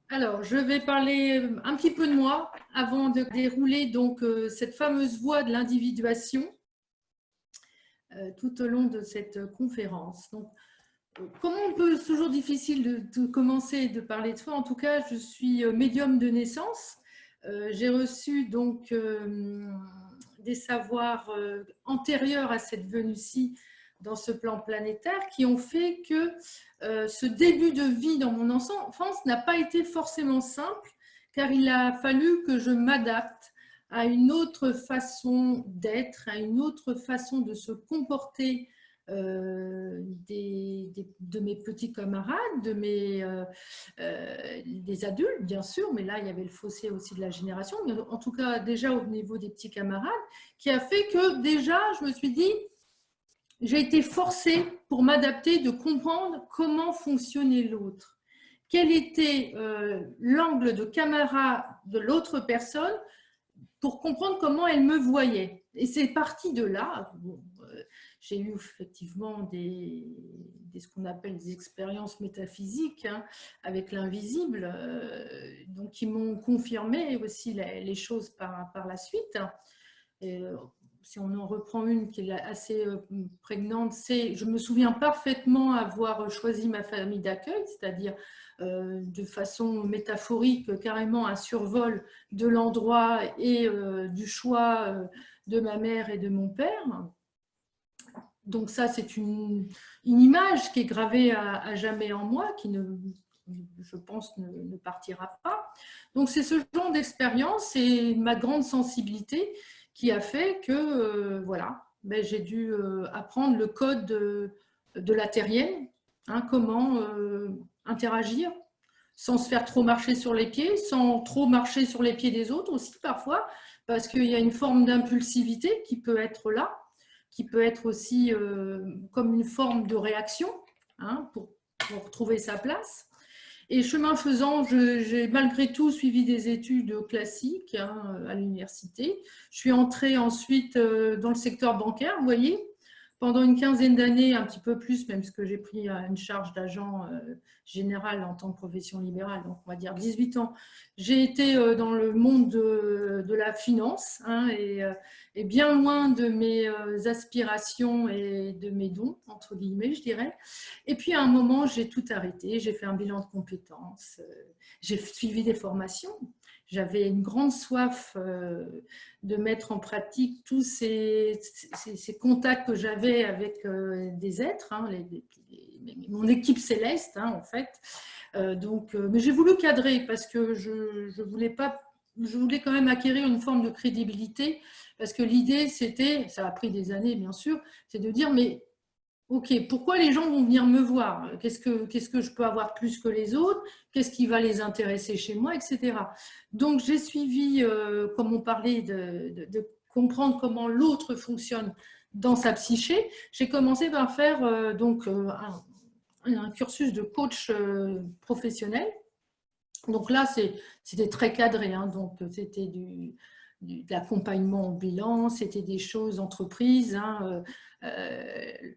Alors, je vais parler un petit peu de moi avant de dérouler donc cette fameuse voie de l'individuation tout au long de cette conférence. Donc, comment on peut, c'est toujours difficile de commencer de parler de soi. En tout cas, je suis médium de naissance. J'ai reçu donc des savoirs antérieurs à cette venue-ci dans ce plan planétaire qui ont fait que ce début de vie dans mon enfance n'a pas été forcément simple car il a fallu que je m'adapte à une autre façon d'être, à une autre façon de se comporter de mes petits camarades, des adultes, bien sûr, mais là, il y avait le fossé aussi de la génération, mais en tout cas, déjà au niveau des petits camarades, qui a fait que déjà, je me suis dit, j'ai été forcée pour m'adapter de comprendre comment fonctionnait l'autre. Quel était l'angle de caméra de l'autre personne pour comprendre comment elle me voyait. Et c'est parti de là. Bon, j'ai eu effectivement ce qu'on appelle des expériences métaphysiques avec l'invisible, donc qui m'ont confirmé aussi les choses par la suite. Et, si on en reprend une qui est assez prégnante, c'est, je me souviens parfaitement avoir choisi ma famille d'accueil, c'est-à-dire de façon métaphorique, carrément un survol de l'endroit et du choix de ma mère et de mon père. Donc ça, c'est une image qui est gravée à jamais en moi, qui je pense, ne partira pas. Donc c'est ce genre d'expérience et ma grande sensibilité qui a fait que voilà, ben, j'ai dû apprendre le code de la terrienne, comment interagir sans se faire trop marcher sur les pieds, sans trop marcher sur les pieds des autres aussi parfois, parce qu'il y a une forme d'impulsivité qui peut être là, qui peut être aussi comme une forme de réaction pour trouver sa place. Et chemin faisant, j'ai malgré tout suivi des études classiques à l'université. Je suis entrée ensuite dans le secteur bancaire, vous voyez, pendant une quinzaine d'années, un petit peu plus, même parce que j'ai pris une charge d'agent général en tant que profession libérale, donc on va dire 18 ans. J'ai été dans le monde de la finance et bien loin de mes aspirations et de mes dons, entre guillemets, je dirais. Et puis à un moment, j'ai tout arrêté, j'ai fait un bilan de compétences, j'ai suivi des formations. J'avais une grande soif de mettre en pratique tous ces contacts que j'avais avec des êtres, mon équipe céleste en fait. Mais j'ai voulu cadrer parce que je voulais pas, je voulais quand même acquérir une forme de crédibilité parce que l'idée c'était, ça a pris des années bien sûr, c'est de dire mais ok, pourquoi les gens vont venir me voir? Qu'est-ce que je peux avoir plus que les autres? Qu'est-ce qui va les intéresser chez moi, etc. Donc, j'ai suivi, comme on parlait de comprendre comment l'autre fonctionne dans sa psyché. J'ai commencé par faire un cursus de coach professionnel. Donc là, c'était très cadré. Donc, c'était de l'accompagnement au bilan, c'était des choses entreprises. Et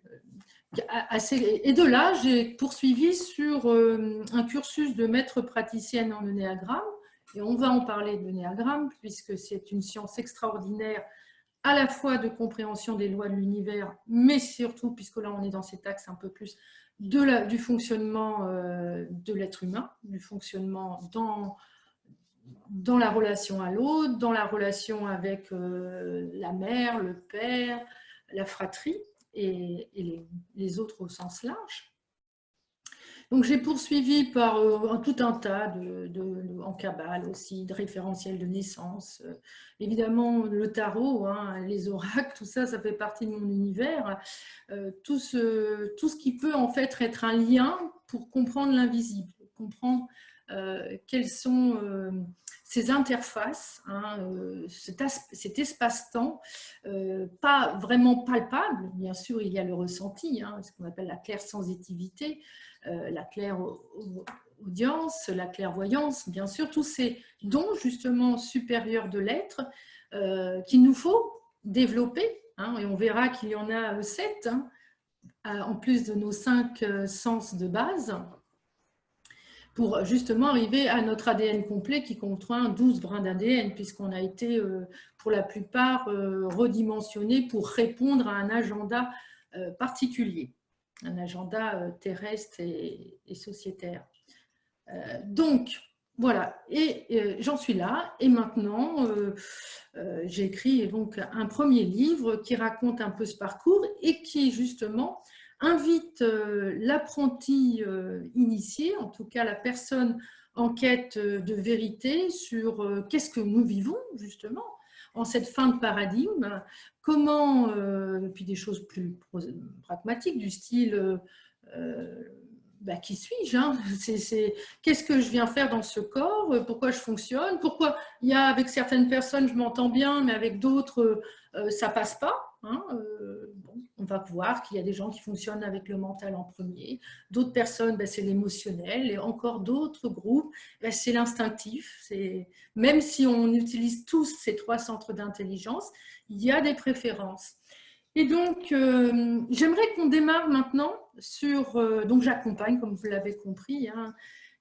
de là, j'ai poursuivi sur un cursus de maître praticienne en énéagramme. Et on va en parler de l'énéagramme, puisque c'est une science extraordinaire, à la fois de compréhension des lois de l'univers, mais surtout, puisque là on est dans cet axe un peu plus du fonctionnement de l'être humain, du fonctionnement dans la relation à l'autre, dans la relation avec la mère, le père, la fratrie et les autres au sens large. Donc j'ai poursuivi par tout un tas en cabale aussi, de référentiels de naissance. Évidemment, le tarot, les oracles, tout ça, ça fait partie de mon univers. Tout ce qui peut en fait être un lien pour comprendre l'invisible, comprendre quelles sont ces interfaces, cet espace-temps, pas vraiment palpable. Bien sûr, il y a le ressenti, ce qu'on appelle la clairsensitivité, la clairaudience, la clairvoyance, bien sûr, tous ces dons justement supérieurs de l'être qu'il nous faut développer, et on verra qu'il y en a 7, en plus de nos 5 sens de base, pour justement arriver à notre ADN complet qui contient 12 brins d'ADN, puisqu'on a été pour la plupart redimensionnés pour répondre à un agenda particulier, un agenda terrestre et sociétaire. Donc, voilà, et j'en suis là, et maintenant j'ai écrit donc un premier livre qui raconte un peu ce parcours et qui justement invite l'apprenti initié, en tout cas la personne en quête de vérité sur qu'est-ce que nous vivons justement en cette fin de paradigme, comment, puis des choses plus pragmatiques du style qui suis-je, hein, qu'est-ce que je viens faire dans ce corps, pourquoi je fonctionne, pourquoi il y a avec certaines personnes je m'entends bien, mais avec d'autres ça passe pas. Hein, bon, on va voir qu'il y a des gens qui fonctionnent avec le mental en premier, d'autres personnes c'est l'émotionnel, et encore d'autres groupes c'est l'instinctif. Même si on utilise tous ces 3 centres d'intelligence, il y a des préférences. Et donc, j'aimerais qu'on démarre maintenant sur… donc, j'accompagne, comme vous l'avez compris, hein,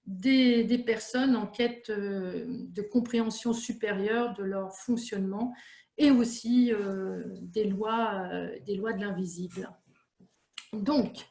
des personnes en quête de compréhension supérieure de leur fonctionnement et aussi des lois de l'invisible. Donc,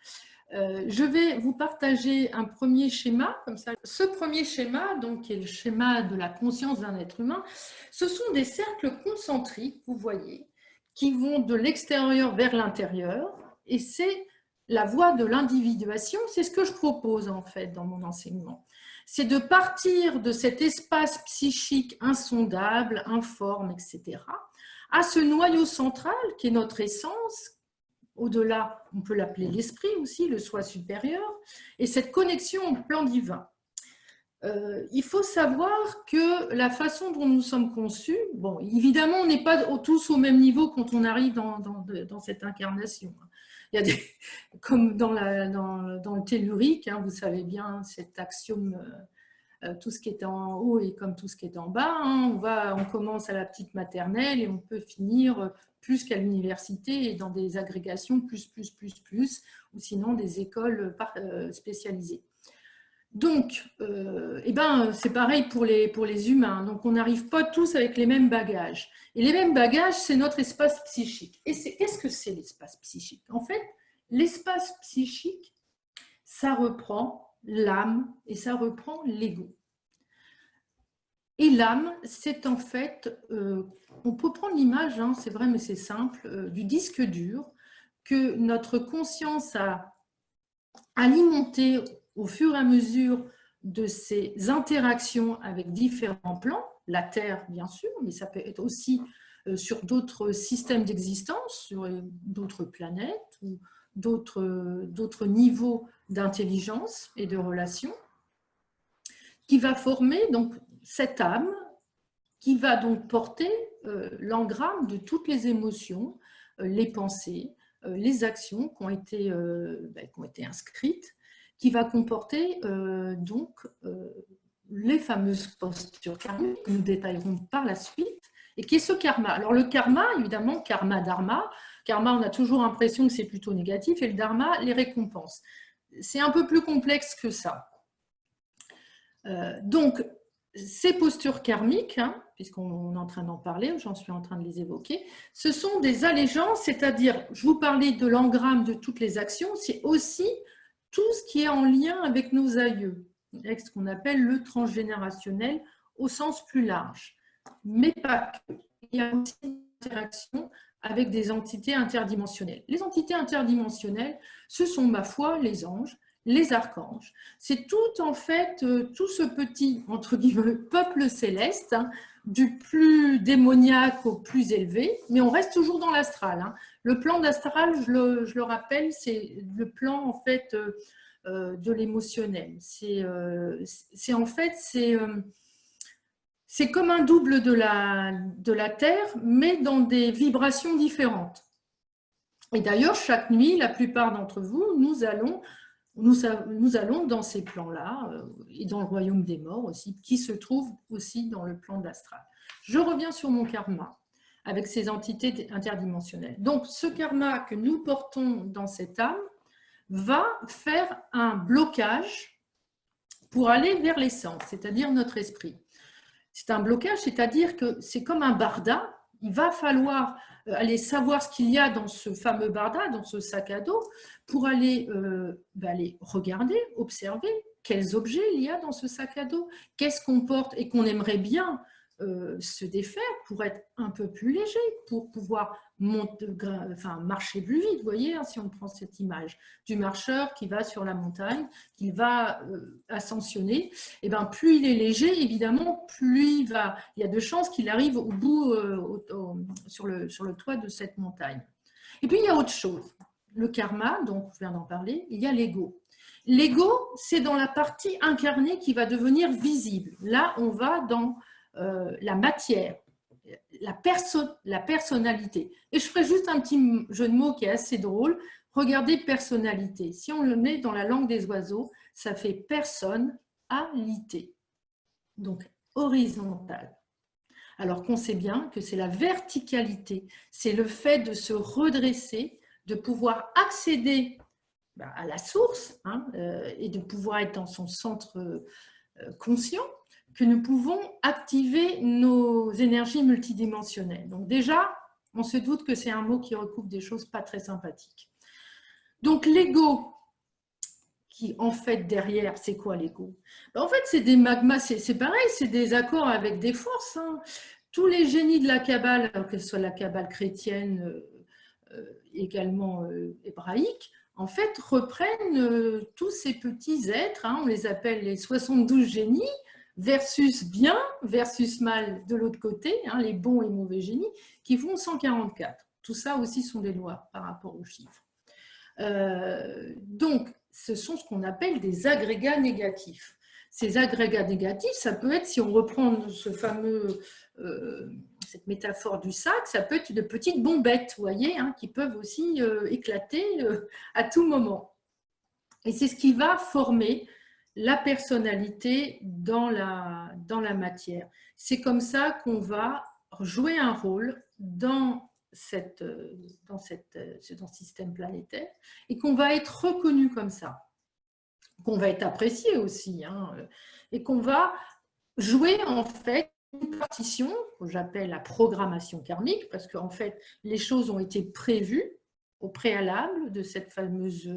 je vais vous partager un premier schéma, comme ça. Ce premier schéma, donc, qui est le schéma de la conscience d'un être humain, ce sont des cercles concentriques, vous voyez, qui vont de l'extérieur vers l'intérieur, et c'est la voie de l'individuation. C'est ce que je propose en fait dans mon enseignement. C'est de partir de cet espace psychique insondable, informe, etc., à ce noyau central qui est notre essence. Au-delà, on peut l'appeler l'esprit aussi, le soi supérieur, et cette connexion au plan divin. Il faut savoir que la façon dont nous sommes conçus, bon, évidemment, on n'est pas tous au même niveau quand on arrive dans cette incarnation. Il y a des, comme dans le tellurique, hein, vous savez bien cet axiome, tout ce qui est en haut est comme tout ce qui est en bas. Hein. On commence à la petite maternelle et on peut finir plus qu'à l'université et dans des agrégations plus, ou sinon des écoles spécialisées. Donc, c'est pareil pour les humains. Donc, on n'arrive pas tous avec les mêmes bagages. Et les mêmes bagages, c'est notre espace psychique. Et qu'est-ce que c'est l'espace psychique? En fait, l'espace psychique, ça reprend l'âme et ça reprend l'ego. Et l'âme, c'est en fait, on peut prendre l'image, hein, c'est vrai, mais c'est simple, du disque dur que notre conscience a alimenté au fur et à mesure de ces interactions avec différents plans, la Terre bien sûr, mais ça peut être aussi sur d'autres systèmes d'existence, sur d'autres planètes ou d'autres niveaux d'intelligence et de relations, qui va former donc cette âme qui va donc porter l'engramme de toutes les émotions, les pensées, les actions qui ont été inscrites, qui va comporter les fameuses postures karmiques que nous détaillerons par la suite, et qui est ce karma. Alors le karma, évidemment, karma, dharma. Karma, on a toujours l'impression que c'est plutôt négatif, et le dharma, les récompenses. C'est un peu plus complexe que ça. Donc, ces postures karmiques, hein, puisqu'on est en train d'en parler, j'en suis en train de les évoquer, ce sont des allégeances, c'est-à-dire, je vous parlais de l'engramme de toutes les actions, c'est aussi tout ce qui est en lien avec nos aïeux, avec ce qu'on appelle le transgénérationnel au sens plus large. Mais pas que. Il y a aussi une interaction avec des entités interdimensionnelles. Les entités interdimensionnelles, ce sont, ma foi, les anges, les archanges. C'est tout en fait, tout ce petit, entre guillemets, peuple céleste, hein, du plus démoniaque au plus élevé, mais on reste toujours dans l'astral. Hein. Le plan d'astral, je le rappelle, c'est le plan en fait de l'émotionnel. C'est en fait, c'est comme un double de la Terre, mais dans des vibrations différentes. Et d'ailleurs, chaque nuit, la plupart d'entre vous, nous allons dans ces plans-là, et dans le royaume des morts aussi, qui se trouve aussi dans le plan de l'astral. Je reviens sur mon karma, avec ces entités interdimensionnelles. Donc, ce karma que nous portons dans cette âme va faire un blocage pour aller vers l'essence, c'est-à-dire notre esprit. C'est un blocage, c'est-à-dire que c'est comme un barda. Il va falloir aller savoir ce qu'il y a dans ce fameux barda, dans ce sac à dos, pour aller regarder, observer quels objets il y a dans ce sac à dos, qu'est-ce qu'on porte et qu'on aimerait bien se défaire pour être un peu plus léger, pour pouvoir marcher plus vite. Vous voyez, hein, si on prend cette image du marcheur qui va sur la montagne, qui va ascensionner, et ben, plus il est léger, évidemment, plus il y a de chances qu'il arrive au bout, sur le toit de cette montagne. Et puis, il y a autre chose. Le karma, donc je viens d'en parler, il y a l'ego. L'ego, c'est dans la partie incarnée qui va devenir visible. Là, on va dans la matière, la personnalité. Et je ferai juste un petit jeu de mots qui est assez drôle. Regardez personnalité. Si on le met dans la langue des oiseaux, ça fait personne-alité. Donc horizontal. Alors qu'on sait bien que c'est la verticalité, c'est le fait de se redresser, de pouvoir accéder à la source et de pouvoir être dans son centre conscient, que nous pouvons activer nos énergies multidimensionnelles. Donc déjà, on se doute que c'est un mot qui recouvre des choses pas très sympathiques. Donc l'ego, qui en fait derrière, c'est quoi l'ego? En fait, c'est des magmas, c'est pareil, c'est des accords avec des forces. Tous les génies de la Kabbale, que ce soit la Kabbale chrétienne, également hébraïque, en fait, reprennent tous ces petits êtres, on les appelle les 72 génies, versus bien, versus mal de l'autre côté, les bons et mauvais génies, qui font 144. Tout ça aussi sont des lois par rapport aux chiffres. Donc, ce sont ce qu'on appelle des agrégats négatifs. Ces agrégats négatifs, ça peut être, si on reprend cette métaphore du sac, ça peut être de petites bombettes, vous voyez, qui peuvent aussi éclater à tout moment. Et c'est ce qui va former la personnalité dans la matière. C'est comme ça qu'on va jouer un rôle dans ce système planétaire et qu'on va être reconnu comme ça, qu'on va être apprécié aussi, et qu'on va jouer en fait une partition que j'appelle la programmation karmique, parce qu'en fait les choses ont été prévues au préalable de cette fameuse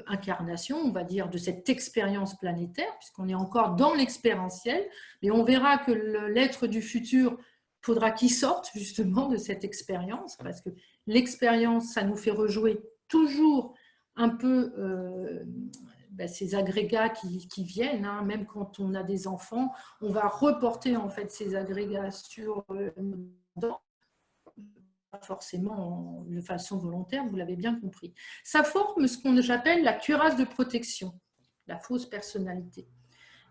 incarnation, on va dire, de cette expérience planétaire, puisqu'on est encore dans l'expérientiel, mais on verra que l'être du futur, faudra qu'il sorte justement de cette expérience, parce que l'expérience, ça nous fait rejouer toujours un peu ces agrégats qui viennent, même quand on a des enfants, on va reporter en fait ces agrégats sur forcément de façon volontaire, vous l'avez bien compris. Ça forme ce qu'on j'appelle la cuirasse de protection, la fausse personnalité.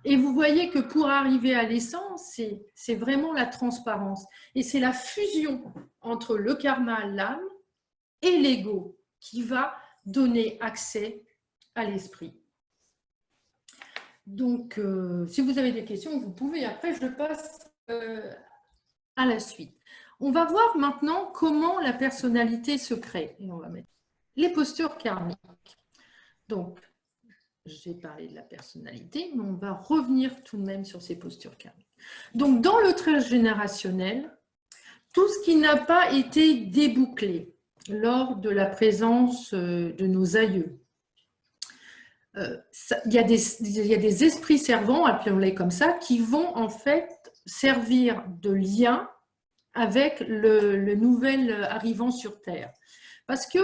Et vous voyez que pour arriver à l'essence, c'est vraiment la transparence. Et c'est la fusion entre le karma, l'âme, et l'ego qui va donner accès à l'esprit. Donc, si vous avez des questions, vous pouvez. Après, je passe à la suite. On va voir maintenant comment la personnalité se crée. Et on va mettre les postures karmiques. Donc, j'ai parlé de la personnalité, mais on va revenir tout de même sur ces postures karmiques. Donc, dans le transgénérationnel, tout ce qui n'a pas été débouclé lors de la présence de nos aïeux, il y a des esprits servants, appelons-les comme ça, qui vont en fait servir de lien avec le nouvel arrivant sur Terre. Parce que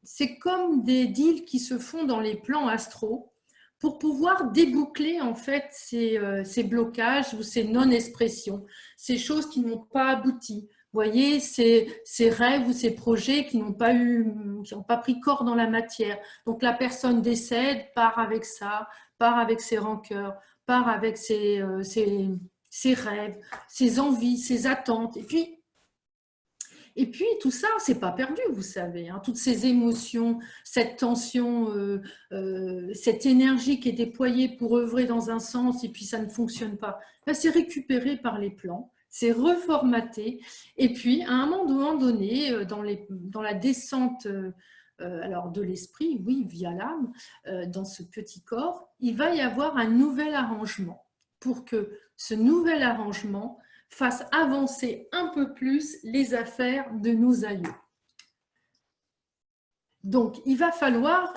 c'est comme des deals qui se font dans les plans astraux pour pouvoir déboucler en fait ces blocages ou ces non-expressions, ces choses qui n'ont pas abouti. Vous voyez, ces rêves ou ces projets qui n'ont pas pris corps dans la matière. Donc la personne décède, part avec ça, part avec ses rancœurs, part avec ses rêves, ses envies, ses attentes. Et puis tout ça, c'est pas perdu, vous savez. Toutes ces émotions, cette tension, cette énergie qui est déployée pour œuvrer dans un sens et puis ça ne fonctionne pas. Là, c'est récupéré par les plans, c'est reformaté. Et puis, à un moment donné, dans la descente alors de l'esprit, oui, via l'âme, dans ce petit corps, il va y avoir un nouvel arrangement pour que ce nouvel arrangement fasse avancer un peu plus les affaires de nos aïeux. Donc, il va falloir,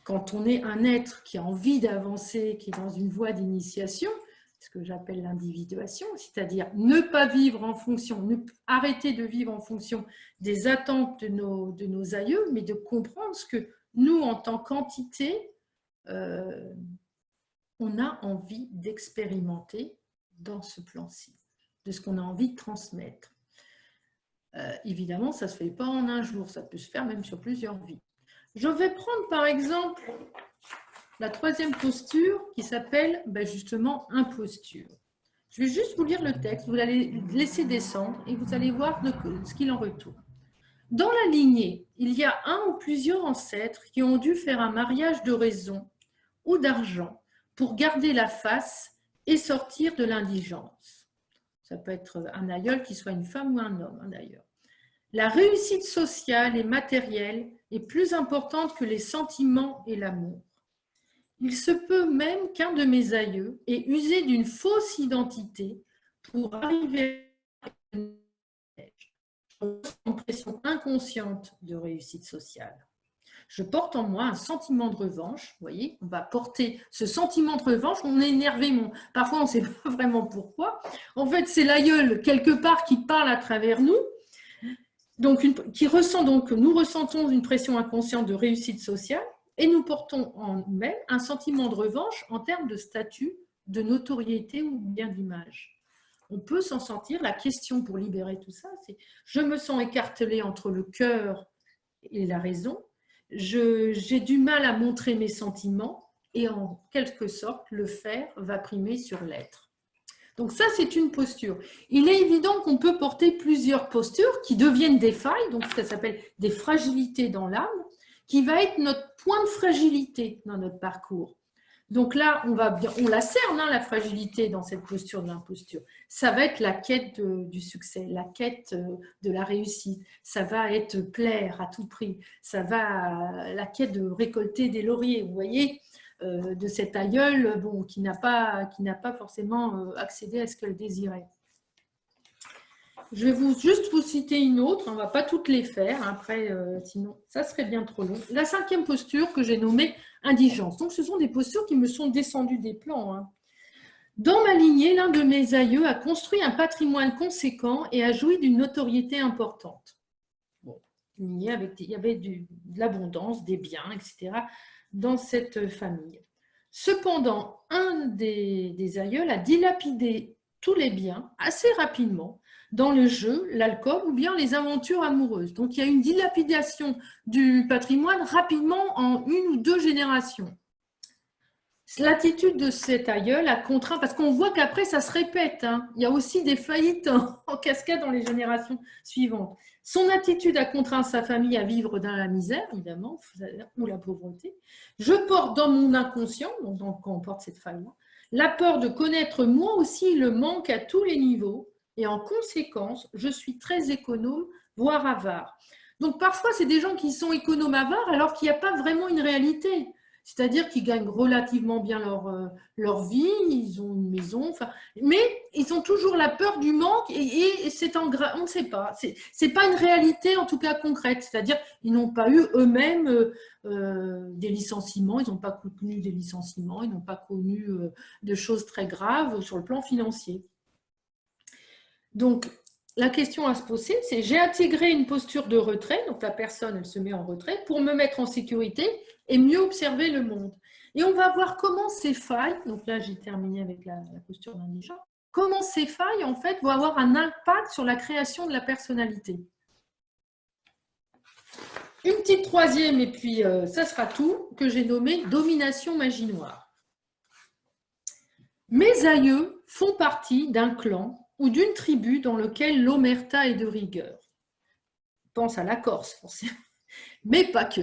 quand on est un être qui a envie d'avancer, qui est dans une voie d'initiation, ce que j'appelle l'individuation, c'est-à-dire ne pas vivre en fonction, arrêter de vivre en fonction des attentes de nos aïeux, mais de comprendre ce que nous, en tant qu'entité, on a envie d'expérimenter dans ce plan-ci, de ce qu'on a envie de transmettre. Évidemment, ça ne se fait pas en un jour, ça peut se faire même sur plusieurs vies. Je vais prendre par exemple la troisième posture qui s'appelle justement imposture. Je vais juste vous lire le texte, vous allez laisser descendre et vous allez voir ce qu'il en retourne. Dans la lignée, il y a un ou plusieurs ancêtres qui ont dû faire un mariage de raison ou d'argent pour garder la face et sortir de l'indigence. Ça peut être un aïeul qui soit une femme ou un homme d'ailleurs. La réussite sociale et matérielle est plus importante que les sentiments et l'amour. Il se peut même qu'un de mes aïeux ait usé d'une fausse identité pour arriver à une impression inconsciente de réussite sociale. Je porte en moi un sentiment de revanche. Vous voyez, on va porter ce sentiment de revanche. On est énervé, parfois on ne sait pas vraiment pourquoi. En fait, c'est l'aïeul quelque part qui parle à travers nous. Donc, nous ressentons une pression inconsciente de réussite sociale et nous portons en nous-mêmes un sentiment de revanche en termes de statut, de notoriété ou bien d'image. On peut s'en sentir. La question pour libérer tout ça, c'est je me sens écartelée entre le cœur et la raison, j'ai du mal à montrer mes sentiments et en quelque sorte, le faire va primer sur l'être. Donc ça, c'est une posture. Il est évident qu'on peut porter plusieurs postures qui deviennent des failles, donc ça s'appelle des fragilités dans l'âme, qui va être notre point de fragilité dans notre parcours. Donc là, on la cerne, la fragilité dans cette posture de l'imposture. Ça va être la quête du succès, la quête de la réussite. Ça va être plaire à tout prix. Ça va la quête de récolter des lauriers. Vous voyez, de cet aïeul qui n'a pas forcément accédé à ce qu'elle désirait. Je vais juste vous citer une autre, on ne va pas toutes les faire, après sinon ça serait bien trop long. La cinquième posture que j'ai nommée indigence. Donc ce sont des postures qui me sont descendues des plans. Dans ma lignée, l'un de mes aïeux a construit un patrimoine conséquent et a joui d'une notoriété importante. Bon, il y avait de l'abondance, des biens, etc. dans cette famille. Cependant, un des aïeuls a dilapidé tous les biens assez rapidement dans le jeu, l'alcool ou bien les aventures amoureuses. Donc, il y a une dilapidation du patrimoine rapidement en 1 ou 2 générations. L'attitude de cet aïeul a contraint, parce qu'on voit qu'après, ça se répète. Il y a aussi des faillites en cascade dans les générations suivantes. Son attitude a contraint sa famille à vivre dans la misère, évidemment, ou la pauvreté. Je porte dans mon inconscient, donc quand on porte cette faille-là, la peur de connaître moi aussi le manque à tous les niveaux, et en conséquence, je suis très économe, voire avare. Donc parfois, c'est des gens qui sont économes avares alors qu'il n'y a pas vraiment une réalité. C'est-à-dire qu'ils gagnent relativement bien leur vie, ils ont une maison, mais ils ont toujours la peur du manque et c'est on ne sait pas. C'est pas une réalité en tout cas concrète. C'est-à-dire qu'ils n'ont pas eu eux-mêmes des licenciements, ils n'ont pas connu des licenciements, ils n'ont pas connu de choses très graves sur le plan financier. Donc, la question à se poser, c'est j'ai intégré une posture de retrait, donc la personne, elle se met en retrait pour me mettre en sécurité et mieux observer le monde. Et on va voir comment ces failles, donc là j'ai terminé avec la posture d'indigent, comment ces failles en fait vont avoir un impact sur la création de la personnalité. Une petite troisième et puis ça sera tout, que j'ai nommé domination magie noire. Mes aïeux font partie d'un clan ou d'une tribu dans lequel l'omerta est de rigueur. Je pense à la Corse, forcément, mais pas que.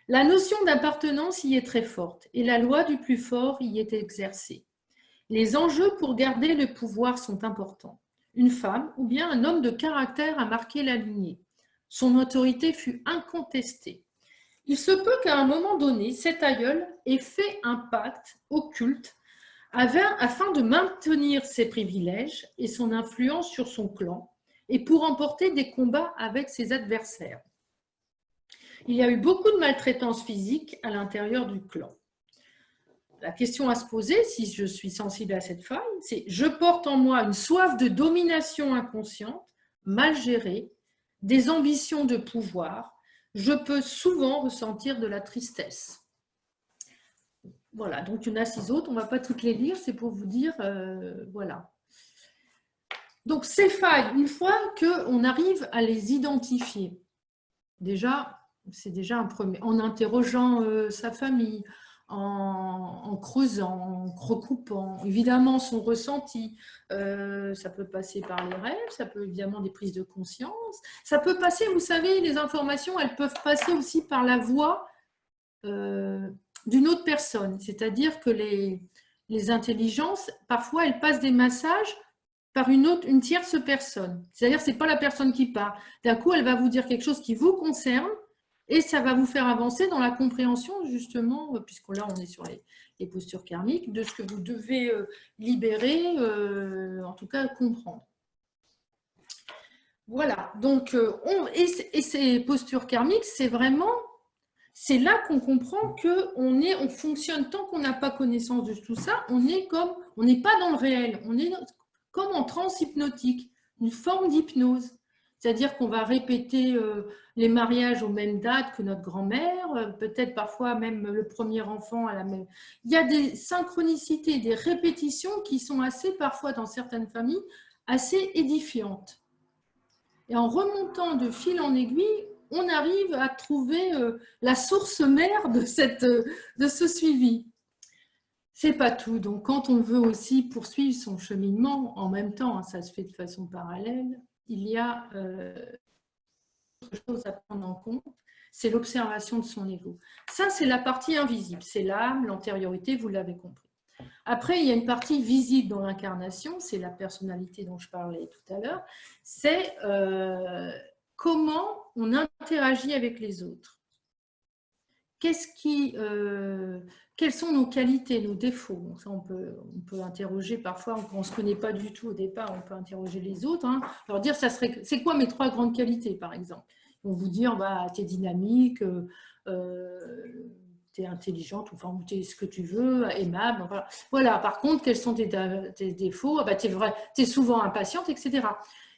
La notion d'appartenance y est très forte et la loi du plus fort y est exercée. Les enjeux pour garder le pouvoir sont importants. Une femme ou bien un homme de caractère a marqué la lignée. Son autorité fut incontestée. Il se peut qu'à un moment donné, cet aïeul ait fait un pacte occulte afin de maintenir ses privilèges et son influence sur son clan et pour emporter des combats avec ses adversaires. Il y a eu beaucoup de maltraitance physique à l'intérieur du clan. La question à se poser, si je suis sensible à cette faille, c'est: je porte en moi une soif de domination inconsciente, mal gérée, des ambitions de pouvoir. Je peux souvent ressentir de la tristesse. Voilà, donc il y en a 6 autres, on ne va pas toutes les lire, c'est pour vous dire, voilà. Donc ces failles, une fois qu'on arrive à les identifier, déjà, c'est déjà un premier, en interrogeant sa famille, en creusant, en recoupant, évidemment son ressenti, ça peut passer par les rêves, ça peut évidemment des prises de conscience, ça peut passer, vous savez, les informations, elles peuvent passer aussi par la voix d'une autre personne, c'est-à-dire que les intelligences, parfois, elles passent des messages par une tierce personne. C'est-à-dire que ce n'est pas la personne qui parle. D'un coup, elle va vous dire quelque chose qui vous concerne et ça va vous faire avancer dans la compréhension, justement, puisque là, on est sur les postures karmiques, de ce que vous devez libérer, en tout cas comprendre. Voilà. Donc, et ces postures karmiques, c'est vraiment... C'est là qu'on comprend qu'on fonctionne, tant qu'on n'a pas connaissance de tout ça, on n'est pas dans le réel, on est comme en transe hypnotique, une forme d'hypnose. C'est-à-dire qu'on va répéter les mariages aux mêmes dates que notre grand-mère, peut-être parfois même le premier enfant à la même. Il y a des synchronicités, des répétitions qui sont assez, parfois dans certaines familles, assez édifiantes. Et en remontant de fil en aiguille, on arrive à trouver la source mère de ce suivi. C'est pas tout. Donc, quand on veut aussi poursuivre son cheminement, en même temps, ça se fait de façon parallèle, il y a autre chose à prendre en compte, c'est l'observation de son ego. Ça, c'est la partie invisible. C'est l'âme, l'antériorité, vous l'avez compris. Après, il y a une partie visible dans l'incarnation, c'est la personnalité dont je parlais tout à l'heure, c'est comment on interagit avec les autres. Quelles sont nos qualités, nos défauts? Ça, on peut interroger parfois, quand on ne se connaît pas du tout au départ, on peut interroger les autres, hein, leur dire, c'est quoi mes 3 grandes qualités, par exemple? Ils vont vous dire, bah, tu es dynamique, tu es intelligente, enfin, ou tu es ce que tu veux, aimable. Voilà. Par contre, quels sont tes défauts? Bah, tu es souvent impatiente, etc.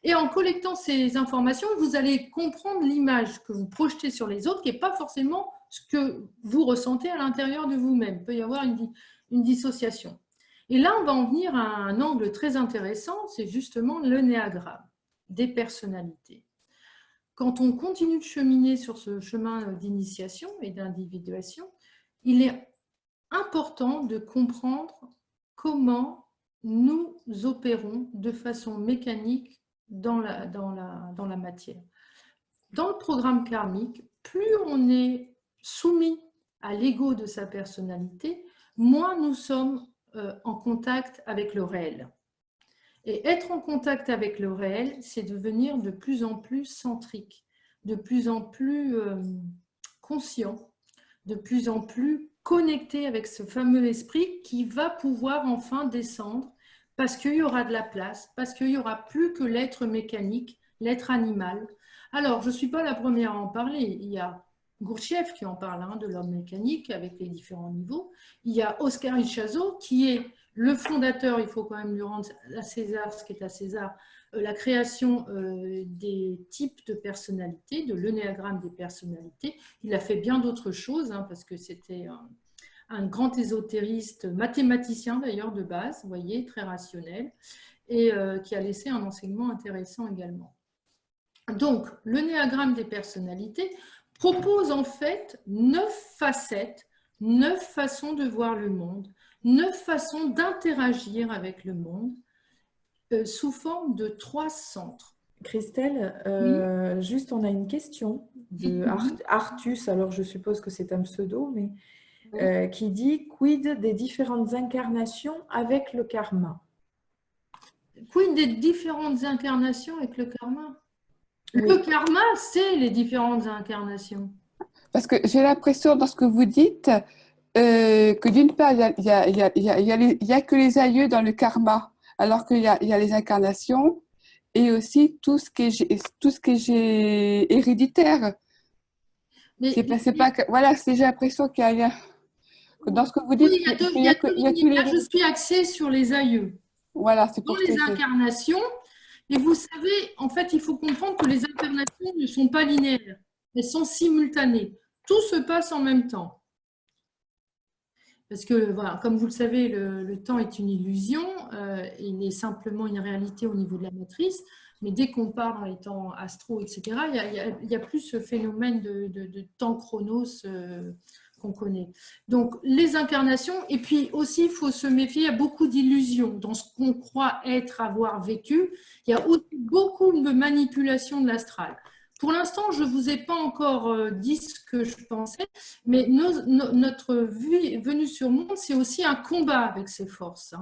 Et en collectant ces informations, vous allez comprendre l'image que vous projetez sur les autres, qui n'est pas forcément ce que vous ressentez à l'intérieur de vous-même. Il peut y avoir une dissociation. Et là, on va en venir à un angle très intéressant, c'est justement l'ennéagramme des personnalités. Quand on continue de cheminer sur ce chemin d'initiation et d'individuation, il est important de comprendre comment nous opérons de façon mécanique dans la matière. Dans le programme karmique, plus on est soumis à l'ego de sa personnalité, moins nous sommes en contact avec le réel. Et être en contact avec le réel, c'est devenir de plus en plus centrique, de plus en plus conscient, de plus en plus connecté avec ce fameux esprit qui va pouvoir enfin descendre parce qu'il y aura de la place, parce qu'il n'y aura plus que l'être mécanique, l'être animal. Alors, je ne suis pas la première à en parler. Il y a Gurdjieff qui en parle, hein, de l'homme mécanique avec les différents niveaux. Il y a Oscar Ichazo qui est le fondateur, il faut quand même lui rendre à César ce qui est à César, la création des types de personnalités, de l'ennéagramme des personnalités. Il a fait bien d'autres choses, hein, parce que c'était un grand ésotériste, mathématicien d'ailleurs de base, vous voyez, très rationnel, et qui a laissé un enseignement intéressant également. Donc, l'ennéagramme des personnalités propose en fait 9 facettes, 9 façons de voir le monde, 9 façons d'interagir avec le monde sous forme de 3 centres. Christelle, juste on a une question de Artus, alors je suppose que c'est un pseudo, mais qui dit « Quid des différentes incarnations avec le karma ?» Quid des différentes incarnations avec le karma? Oui. Le karma, c'est les différentes incarnations. Parce que j'ai l'impression, dans ce que vous dites, que d'une part, il y a que les aïeux dans le karma, alors il y a les incarnations et aussi tout ce qui est héréditaire. Mais C'est pas que, voilà, j'ai l'impression que dans ce que vous oui, dites, il y a deux il y a que lignes. les, Là, je suis axée sur les aïeux. voilà, c'est Dans pour les que j'ai, incarnations, et vous savez, en fait, il faut comprendre que les incarnations ne sont pas linéaires, elles sont simultanées. Tout se passe en même temps. Parce que, voilà, comme vous le savez, le temps est une illusion, il est simplement une réalité au niveau de la matrice, mais dès qu'on part dans les temps astro, etc., il y a plus ce phénomène de temps chronos qu'on connaît. Donc, les incarnations, et puis aussi, il faut se méfier, il y a beaucoup d'illusions dans ce qu'on croit être, avoir vécu. Il y a aussi beaucoup de manipulation de l'astral. Pour l'instant, je ne vous ai pas encore dit ce que je pensais, mais notre venue sur le monde, c'est aussi un combat avec ces forces.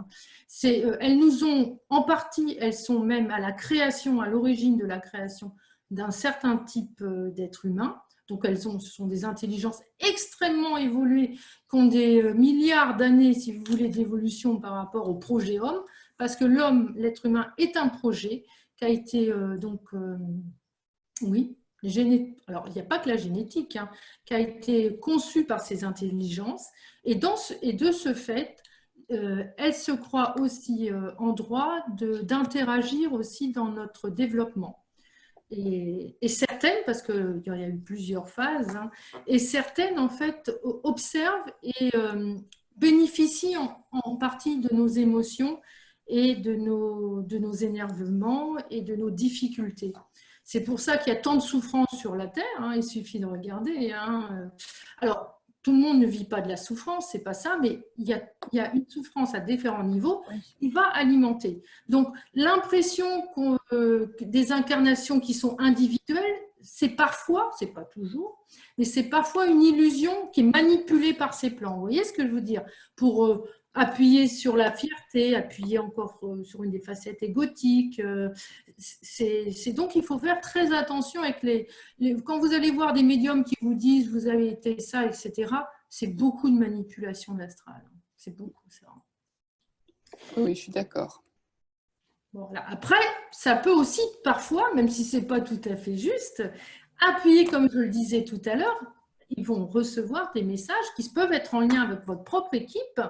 Elles nous ont, en partie, elles sont même à la création, à l'origine de la création d'un certain type d'être humain. Donc, ce sont des intelligences extrêmement évoluées, qui ont des milliards d'années, si vous voulez, d'évolution par rapport au projet homme, parce que l'homme, l'être humain, est un projet qui a été oui, alors il n'y a pas que la génétique, hein, qui a été conçue par ces intelligences, et de ce fait, elles se croient aussi en droit d'interagir aussi dans notre développement. Et certaines, parce qu'il y a eu plusieurs phases, hein, et certaines, en fait, observent et bénéficient en partie de nos émotions et de nos énervements et de nos difficultés. C'est pour ça qu'il y a tant de souffrance sur la Terre, hein, il suffit de regarder. Hein. Alors, tout le monde ne vit pas de la souffrance, c'est pas ça, mais il y a une souffrance à différents niveaux qui va alimenter. Donc, l'impression des incarnations qui sont individuelles, c'est parfois, c'est pas toujours, mais c'est parfois une illusion qui est manipulée par ces plans. Vous voyez ce que je veux dire? Pour appuyer sur la fierté, appuyer encore sur une des facettes égotiques. C'est donc il faut faire très attention avec quand vous allez voir des médiums qui vous disent vous avez été ça, etc. C'est beaucoup de manipulation d'astral. C'est beaucoup ça. oui, je suis d'accord. Bon, là. Après, ça peut aussi parfois, même si c'est pas tout à fait juste, appuyer, comme je le disais tout à l'heure, ils vont recevoir des messages qui peuvent être en lien avec votre propre équipe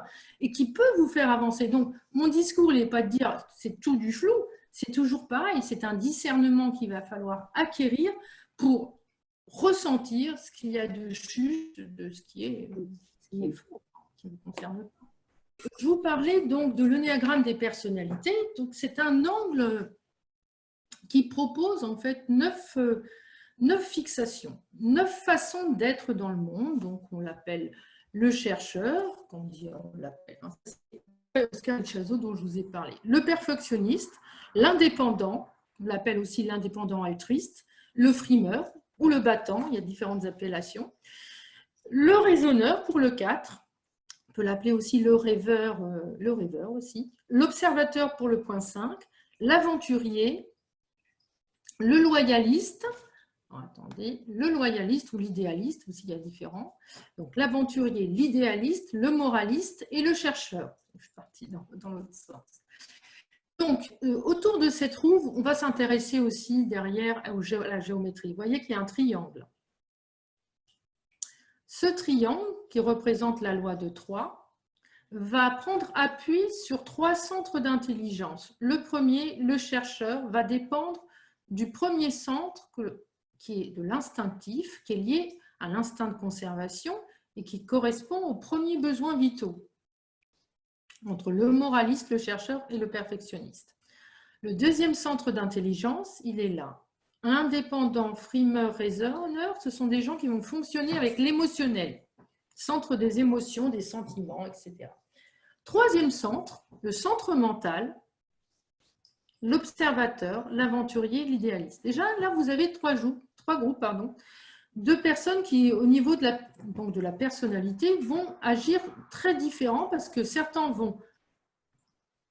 et qui peuvent vous faire avancer. Donc, mon discours, il n'est pas de dire c'est tout du flou, c'est toujours pareil, c'est un discernement qu'il va falloir acquérir pour ressentir ce qu'il y a de juste, de ce qui est faux, qui ne vous concerne pas. Je vous parlais donc de l'énéagramme des personnalités. Donc, c'est un angle qui propose en fait 9 fixations, 9 façons d'être dans le monde. Donc, on l'appelle le chercheur, on l'appelle Oscar Ichazo dont je vous ai parlé. Le perfectionniste, l'indépendant, on l'appelle aussi l'indépendant altruiste, le frimeur ou le battant, il y a différentes appellations. Le raisonneur pour le 4, on peut l'appeler aussi le rêveur aussi. L'observateur pour le point 5, l'aventurier, le loyaliste, le loyaliste ou l'idéaliste, aussi il y a différents. Donc l'aventurier, l'idéaliste, le moraliste et le chercheur. Je suis partie dans l'autre sens. Donc, autour de cette roue, on va s'intéresser aussi derrière à la géométrie. Vous voyez qu'il y a un triangle. Ce triangle, qui représente la loi de 3, va prendre appui sur 3 centres d'intelligence. Le premier, le chercheur, va dépendre du premier centre qui est de l'instinctif, qui est lié à l'instinct de conservation et qui correspond aux premiers besoins vitaux, entre le moraliste, le chercheur et le perfectionniste. Le deuxième centre d'intelligence, il est là. Indépendant, frimeur, raisonneur, ce sont des gens qui vont fonctionner avec l'émotionnel, centre des émotions, des sentiments, etc. Troisième centre, le centre mental, l'observateur, l'aventurier, l'idéaliste. Déjà, là, vous avez trois groupes de personnes qui, au niveau de la personnalité, vont agir très différents parce que certains vont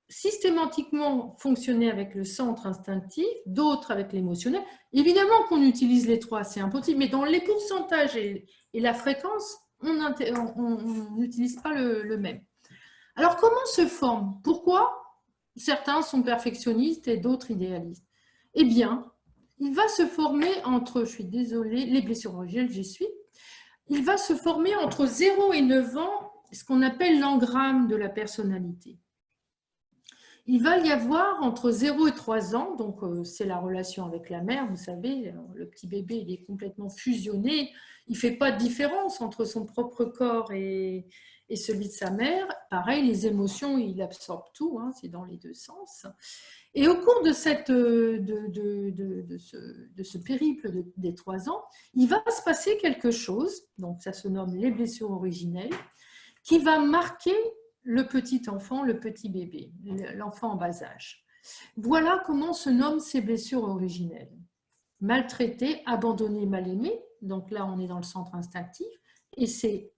systématiquement fonctionner avec le centre instinctif, d'autres avec l'émotionnel. Évidemment qu'on utilise les trois, c'est impossible, mais dans les pourcentages et la fréquence, on n'utilise pas le même. Alors, comment se forme? Pourquoi certains sont perfectionnistes et d'autres idéalistes? Eh bien, il va se former entre, je suis désolée, les blessures originelles, j'y suis, il va se former entre 0 et 9 ans, ce qu'on appelle l'engramme de la personnalité. Il va y avoir entre 0 et 3 ans, donc c'est la relation avec la mère, vous savez, le petit bébé, il est complètement fusionné, il ne fait pas de différence entre son propre corps et celui de sa mère. Pareil, les émotions, il absorbe tout, hein, c'est dans les deux sens. Et au cours de ce périple des 3 ans, il va se passer quelque chose, donc ça se nomme les blessures originelles, qui va marquer le petit enfant, le petit bébé, l'enfant en bas âge. Voilà comment se nomment ces blessures originelles. Maltraité, abandonné, mal aimé, donc là on est dans le centre instinctif, et c'est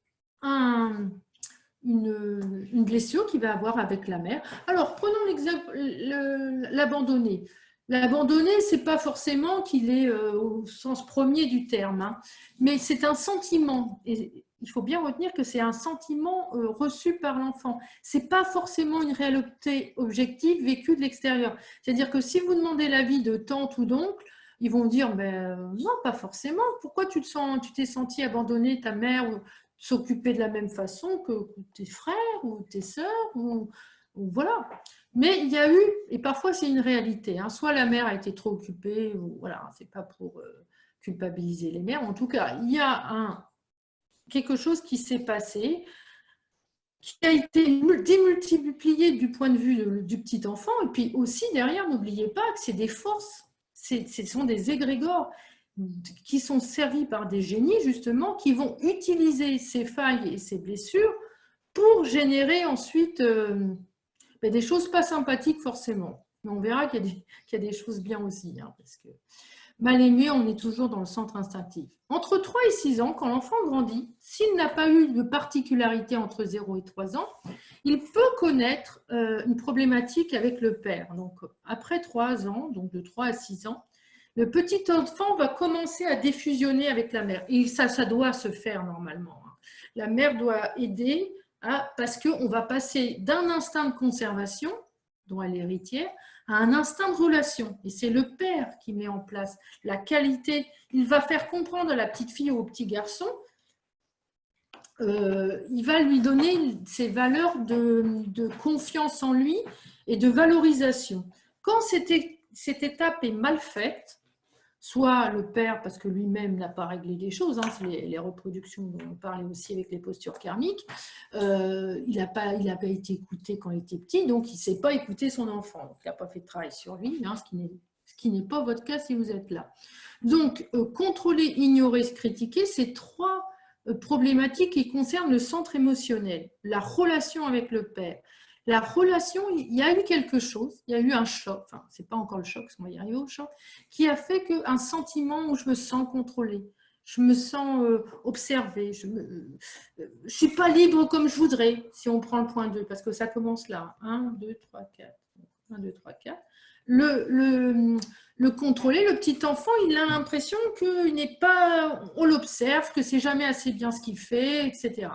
une blessure qu'il va avoir avec la mère. Alors prenons l'exemple, l'abandonné. L'abandonné, ce n'est pas forcément qu'il est au sens premier du terme, hein, mais c'est un sentiment. Et il faut bien retenir que c'est un sentiment reçu par l'enfant. Ce n'est pas forcément une réalité objective vécue de l'extérieur. C'est-à-dire que si vous demandez l'avis de tante ou d'oncle, ils vont dire ben, non, pas forcément. Pourquoi tu t'es senti abandonné, ta mère, ou s'occuper de la même façon que tes frères ou tes sœurs ou voilà. Mais il y a eu, et parfois c'est une réalité, hein, soit la mère a été trop occupée, ou voilà, c'est pas pour culpabiliser les mères. En tout cas, il y a quelque chose qui s'est passé, qui a été démultiplié du point de vue du petit enfant. Et puis aussi, derrière, n'oubliez pas que c'est des forces, ce sont des égrégores qui sont servis par des génies, justement, qui vont utiliser ces failles et ces blessures pour générer ensuite des choses pas sympathiques forcément. Mais on verra qu'il y a des choses bien aussi, hein, parce que mal aimé, on est toujours dans le centre instinctif. Entre 3 et 6 ans, quand l'enfant grandit, s'il n'a pas eu de particularité entre 0 et 3 ans, il peut connaître une problématique avec le père. Donc, après 3 ans, donc de 3 à 6 ans, le petit enfant va commencer à défusionner avec la mère. Et ça doit se faire normalement. La mère doit aider parce qu'on va passer d'un instinct de conservation, dont elle est héritière, à un instinct de relation. Et c'est le père qui met en place la qualité. Il va faire comprendre à la petite fille ou au petit garçon, il va lui donner ces valeurs de confiance en lui et de valorisation. Quand cette étape est mal faite, soit le père, parce que lui-même n'a pas réglé les choses, hein, c'est les reproductions dont on parlait aussi avec les postures karmiques, il n'a pas été écouté quand il était petit, donc il ne sait pas écouter son enfant. Donc, il n'a pas fait de travail sur lui, hein, ce qui n'est pas votre cas si vous êtes là. Donc, contrôler, ignorer, critiquer, c'est 3 problématiques qui concernent le centre émotionnel, la relation avec le père. La relation, il y a eu quelque chose, il y a eu un choc, enfin, ce n'est pas encore le choc, parce qu'on va y arriver au choc, qui a fait qu'un sentiment où je me sens contrôlée, je me sens observée, je ne suis pas libre comme je voudrais, si on prend le point 2, parce que ça commence là, 1, 2, 3, 4, 1, 2, 3, 4. Le contrôler, le petit enfant, il a l'impression qu'il n'est pas, on l'observe, que c'est jamais assez bien ce qu'il fait, etc.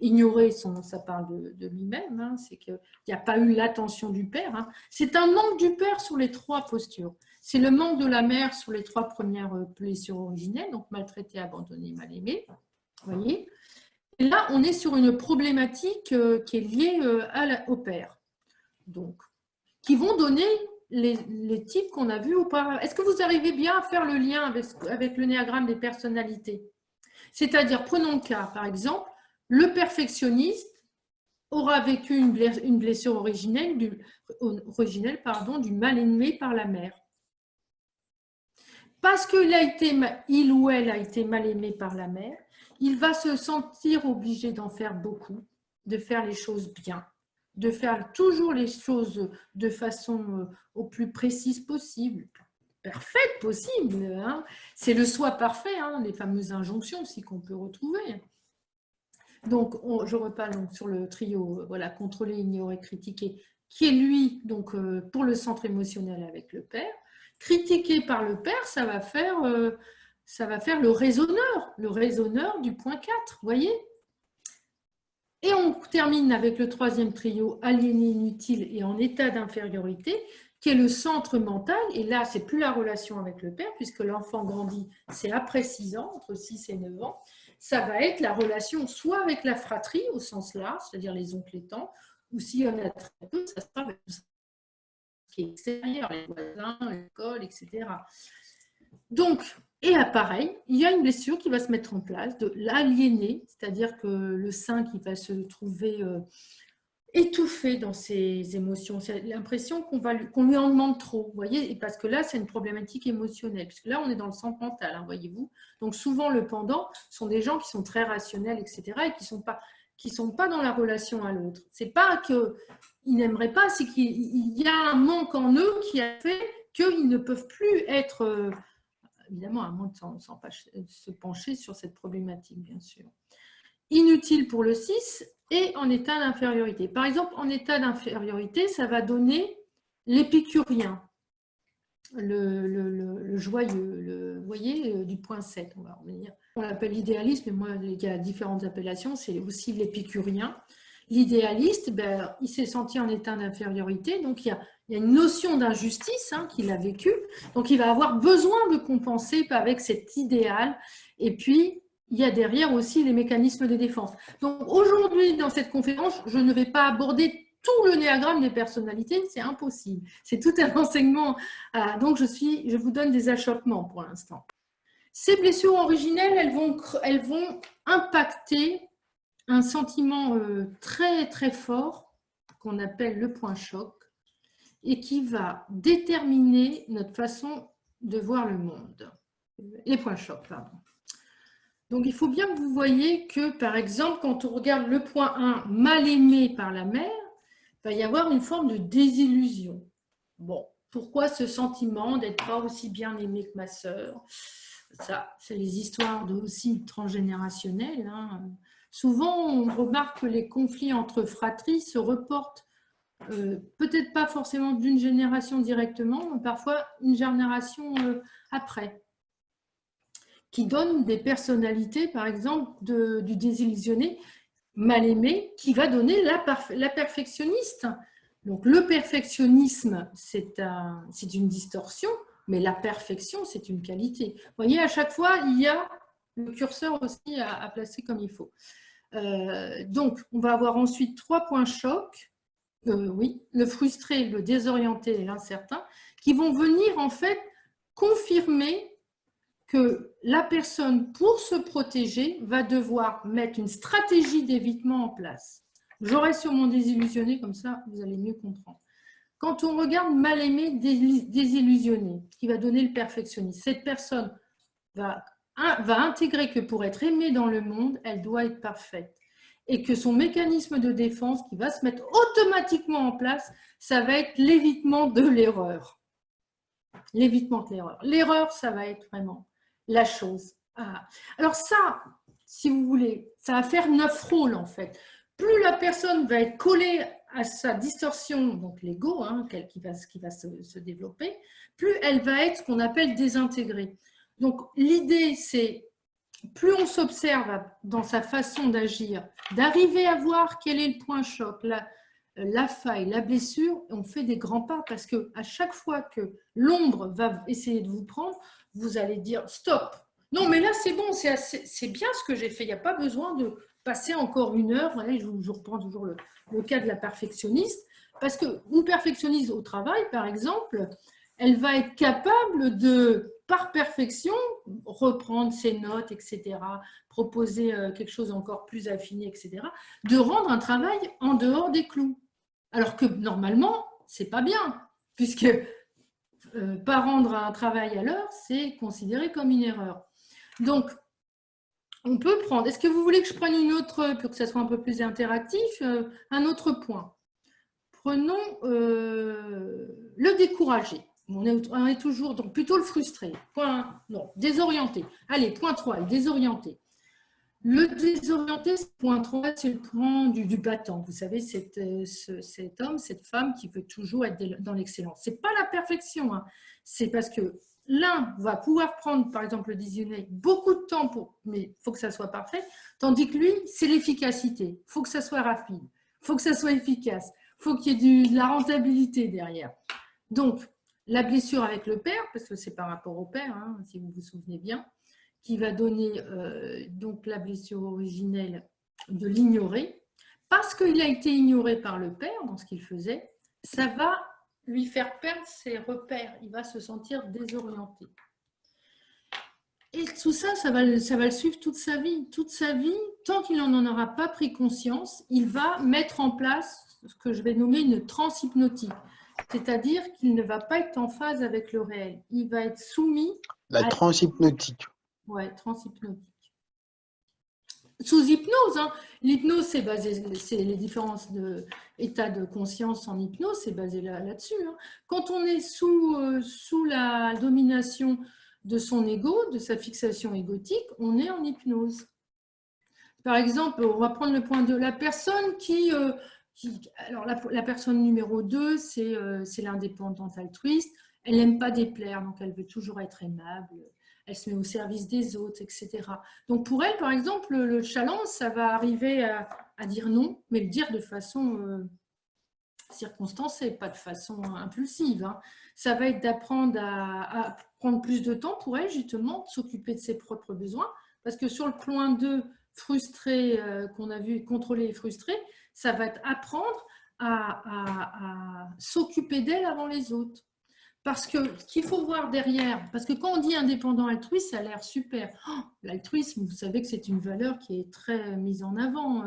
Ignorer, ça parle de lui-même, hein, c'est qu'il n'y a pas eu l'attention du père. Hein. C'est un manque du père sur les 3 postures. C'est le manque de la mère sur les 3 premières blessures originelles, donc maltraité, abandonné, mal aimé. Voyez. Et là, on est sur une problématique qui est liée au père. Donc, qui vont donner les types qu'on a vus auparavant. Est-ce que vous arrivez bien à faire le lien avec le néagramme des personnalités? C'est-à-dire, prenons le cas, par exemple, le perfectionniste aura vécu une blessure originelle du mal aimé par la mère. Parce qu'il ou elle a été mal aimé par la mère, il va se sentir obligé d'en faire beaucoup, de faire les choses bien, de faire toujours les choses de façon au plus précise possible, parfaite possible. Hein. C'est le soi parfait, hein, les fameuses injonctions aussi qu'on peut retrouver. Donc, je reparle donc sur le trio, voilà, contrôler, ignorer, critiquer, qui est lui, donc pour le centre émotionnel avec le père. Critiqué par le père, ça va faire le raisonneur du point 4, vous voyez? Et on termine avec le troisième trio, aliéné, inutile et en état d'infériorité, qui est le centre mental. Et là, c'est plus la relation avec le père, puisque l'enfant grandit, c'est après 6 ans, entre 6 et 9 ans. Ça va être la relation soit avec la fratrie, au sens large, c'est-à-dire les oncles et tantes, ou s'il y en a très peu, ça sera avec ce qui est extérieur, les voisins, l'école, etc. Donc, et pareil, il y a une blessure qui va se mettre en place de l'aliéné, c'est-à-dire que le sein qui va se trouver étouffé dans ses émotions. C'est l'impression qu'on lui en demande trop, vous voyez, et parce que là, c'est une problématique émotionnelle, puisque là, on est dans le centre mental, hein, voyez-vous. Donc, souvent, le pendant sont des gens qui sont très rationnels, etc., et qui sont pas dans la relation à l'autre. C'est pas qu'ils n'aimeraient pas, c'est qu'il y a un manque en eux qui a fait qu'ils ne peuvent plus être... évidemment, à moins de se pencher sur cette problématique, bien sûr. Inutile pour le 6 et en état d'infériorité. Par exemple, en état d'infériorité, ça va donner l'épicurien, le joyeux, vous voyez, du point 7, on va revenir. On l'appelle l'idéaliste, mais moi, il y a différentes appellations, c'est aussi l'épicurien. L'idéaliste, ben, il s'est senti en état d'infériorité, donc il y a une notion d'injustice qu'il a vécue, donc il va avoir besoin de compenser avec cet idéal, et puis il y a derrière aussi les mécanismes de défense. Donc aujourd'hui, dans cette conférence, je ne vais pas aborder tout le néagramme des personnalités, c'est impossible. C'est tout un enseignement, donc je vous donne des achoppements pour l'instant. Ces blessures originelles, elles vont impacter un sentiment très très fort qu'on appelle le point choc et qui va déterminer notre façon de voir le monde. Les points chocs, pardon. Donc il faut bien que vous voyez que, par exemple, quand on regarde le point 1, mal aimé par la mère, il va y avoir une forme de désillusion. Bon, pourquoi ce sentiment d'être pas aussi bien aimé que ma sœur? Ça, c'est les histoires aussi transgénérationnelles, hein. Souvent, on remarque que les conflits entre fratries se reportent, peut-être pas forcément d'une génération directement, mais parfois une génération après, qui donne des personnalités, par exemple, du désillusionné, mal aimé, qui va donner la perfectionniste. Donc, le perfectionnisme, c'est une distorsion, mais la perfection, c'est une qualité. Vous voyez, à chaque fois, il y a le curseur aussi à placer comme il faut. Donc, on va avoir ensuite 3 points chocs, oui, le frustré, le désorienté et l'incertain, qui vont venir en fait confirmer que la personne, pour se protéger, va devoir mettre une stratégie d'évitement en place. J'aurai sur mon désillusionné, comme ça, vous allez mieux comprendre. Quand on regarde mal aimé, désillusionné, qui va donner le perfectionnisme, cette personne va intégrer que pour être aimée dans le monde, elle doit être parfaite. Et que son mécanisme de défense qui va se mettre automatiquement en place, ça va être l'évitement de l'erreur. L'évitement de l'erreur. L'erreur, ça va être vraiment la chose. Alors ça, si vous voulez, ça va faire 9 rôles en fait. Plus la personne va être collée à sa distorsion, donc l'ego, qui va se développer, plus elle va être ce qu'on appelle désintégrée. Donc l'idée, c'est plus on s'observe dans sa façon d'agir, d'arriver à voir quel est le point choc, la faille, la blessure, on fait des grands pas parce qu'à chaque fois que l'ombre va essayer de vous prendre, vous allez dire stop. Non, mais là, c'est bon, c'est bien ce que j'ai fait. Il n'y a pas besoin de passer encore 1 heure. Voilà, je reprends toujours le cas de la perfectionniste. Parce qu'une perfectionniste au travail, par exemple, elle va être capable de, par perfection, reprendre ses notes, etc., proposer quelque chose encore plus affiné, etc., de rendre un travail en dehors des clous. Alors que normalement, c'est pas bien, puisque pas rendre un travail à l'heure, c'est considéré comme une erreur. Donc, on peut prendre, est-ce que vous voulez que je prenne une autre, pour que ça soit un peu plus interactif, un autre point? Prenons le découragé. On est toujours, donc plutôt le frustré. Point, non, désorienté. Allez, point 3, le désorienté. Le désorienté, c'est le point 3, c'est le point du battant. Vous savez, cet homme, cette femme qui veut toujours être dans l'excellence. Ce n'est pas la perfection, hein. C'est parce que l'un va pouvoir prendre, par exemple, le dictionnaire, beaucoup de temps, mais il faut que ça soit parfait, tandis que lui, c'est l'efficacité. Il faut que ça soit rapide, il faut que ça soit efficace, il faut qu'il y ait de la rentabilité derrière. Donc, la blessure avec le père, parce que c'est par rapport au père, hein, si vous vous souvenez bien, qui va donner donc la blessure originelle de l'ignorer, parce qu'il a été ignoré par le père dans ce qu'il faisait, ça va lui faire perdre ses repères, il va se sentir désorienté. Et tout ça, ça va le suivre toute sa vie. Toute sa vie, tant qu'il n'en aura pas pris conscience, il va mettre en place ce que je vais nommer une transhypnotique. C'est-à-dire qu'il ne va pas être en phase avec le réel. Il va être soumis La transhypnotique. Oui, transhypnotique. Sous hypnose, hein. L'hypnose, c'est basé, c'est les différences d'état de conscience en hypnose, c'est basé là-dessus. Hein. Quand on est sous la domination de son ego, de sa fixation égotique, on est en hypnose. Par exemple, on va prendre le point de la personne alors la personne numéro 2, c'est l'indépendante altruiste. Elle n'aime pas déplaire, donc elle veut toujours être aimable. Elle se met au service des autres, etc. Donc pour elle, par exemple, le challenge, ça va arriver à dire non, mais le dire de façon circonstancée, pas de façon impulsive. Hein. Ça va être d'apprendre à prendre plus de temps pour elle, justement, de s'occuper de ses propres besoins, parce que sur le point 2, frustré, qu'on a vu, contrôler et frustrer, ça va être apprendre à s'occuper d'elle avant les autres. Parce que ce qu'il faut voir derrière, parce que quand on dit indépendant altruiste, ça a l'air super. Oh, l'altruisme, vous savez que c'est une valeur qui est très mise en avant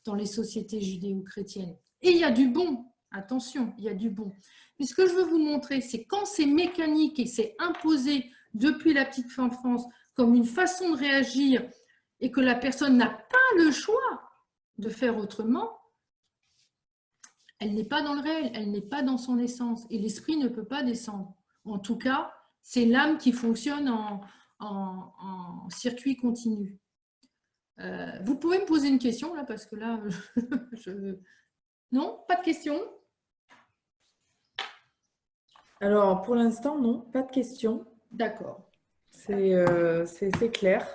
dans les sociétés judéo-chrétiennes. Et il y a du bon, attention, il y a du bon. Mais ce que je veux vous montrer, c'est quand c'est mécanique et c'est imposé depuis la petite enfance comme une façon de réagir et que la personne n'a pas le choix de faire autrement, elle n'est pas dans le réel, elle n'est pas dans son essence et l'esprit ne peut pas descendre. En tout cas, c'est l'âme qui fonctionne en circuit continu. Vous pouvez me poser une question là parce que là, non, pas de question. Alors, pour l'instant, non, pas de question. D'accord. C'est clair.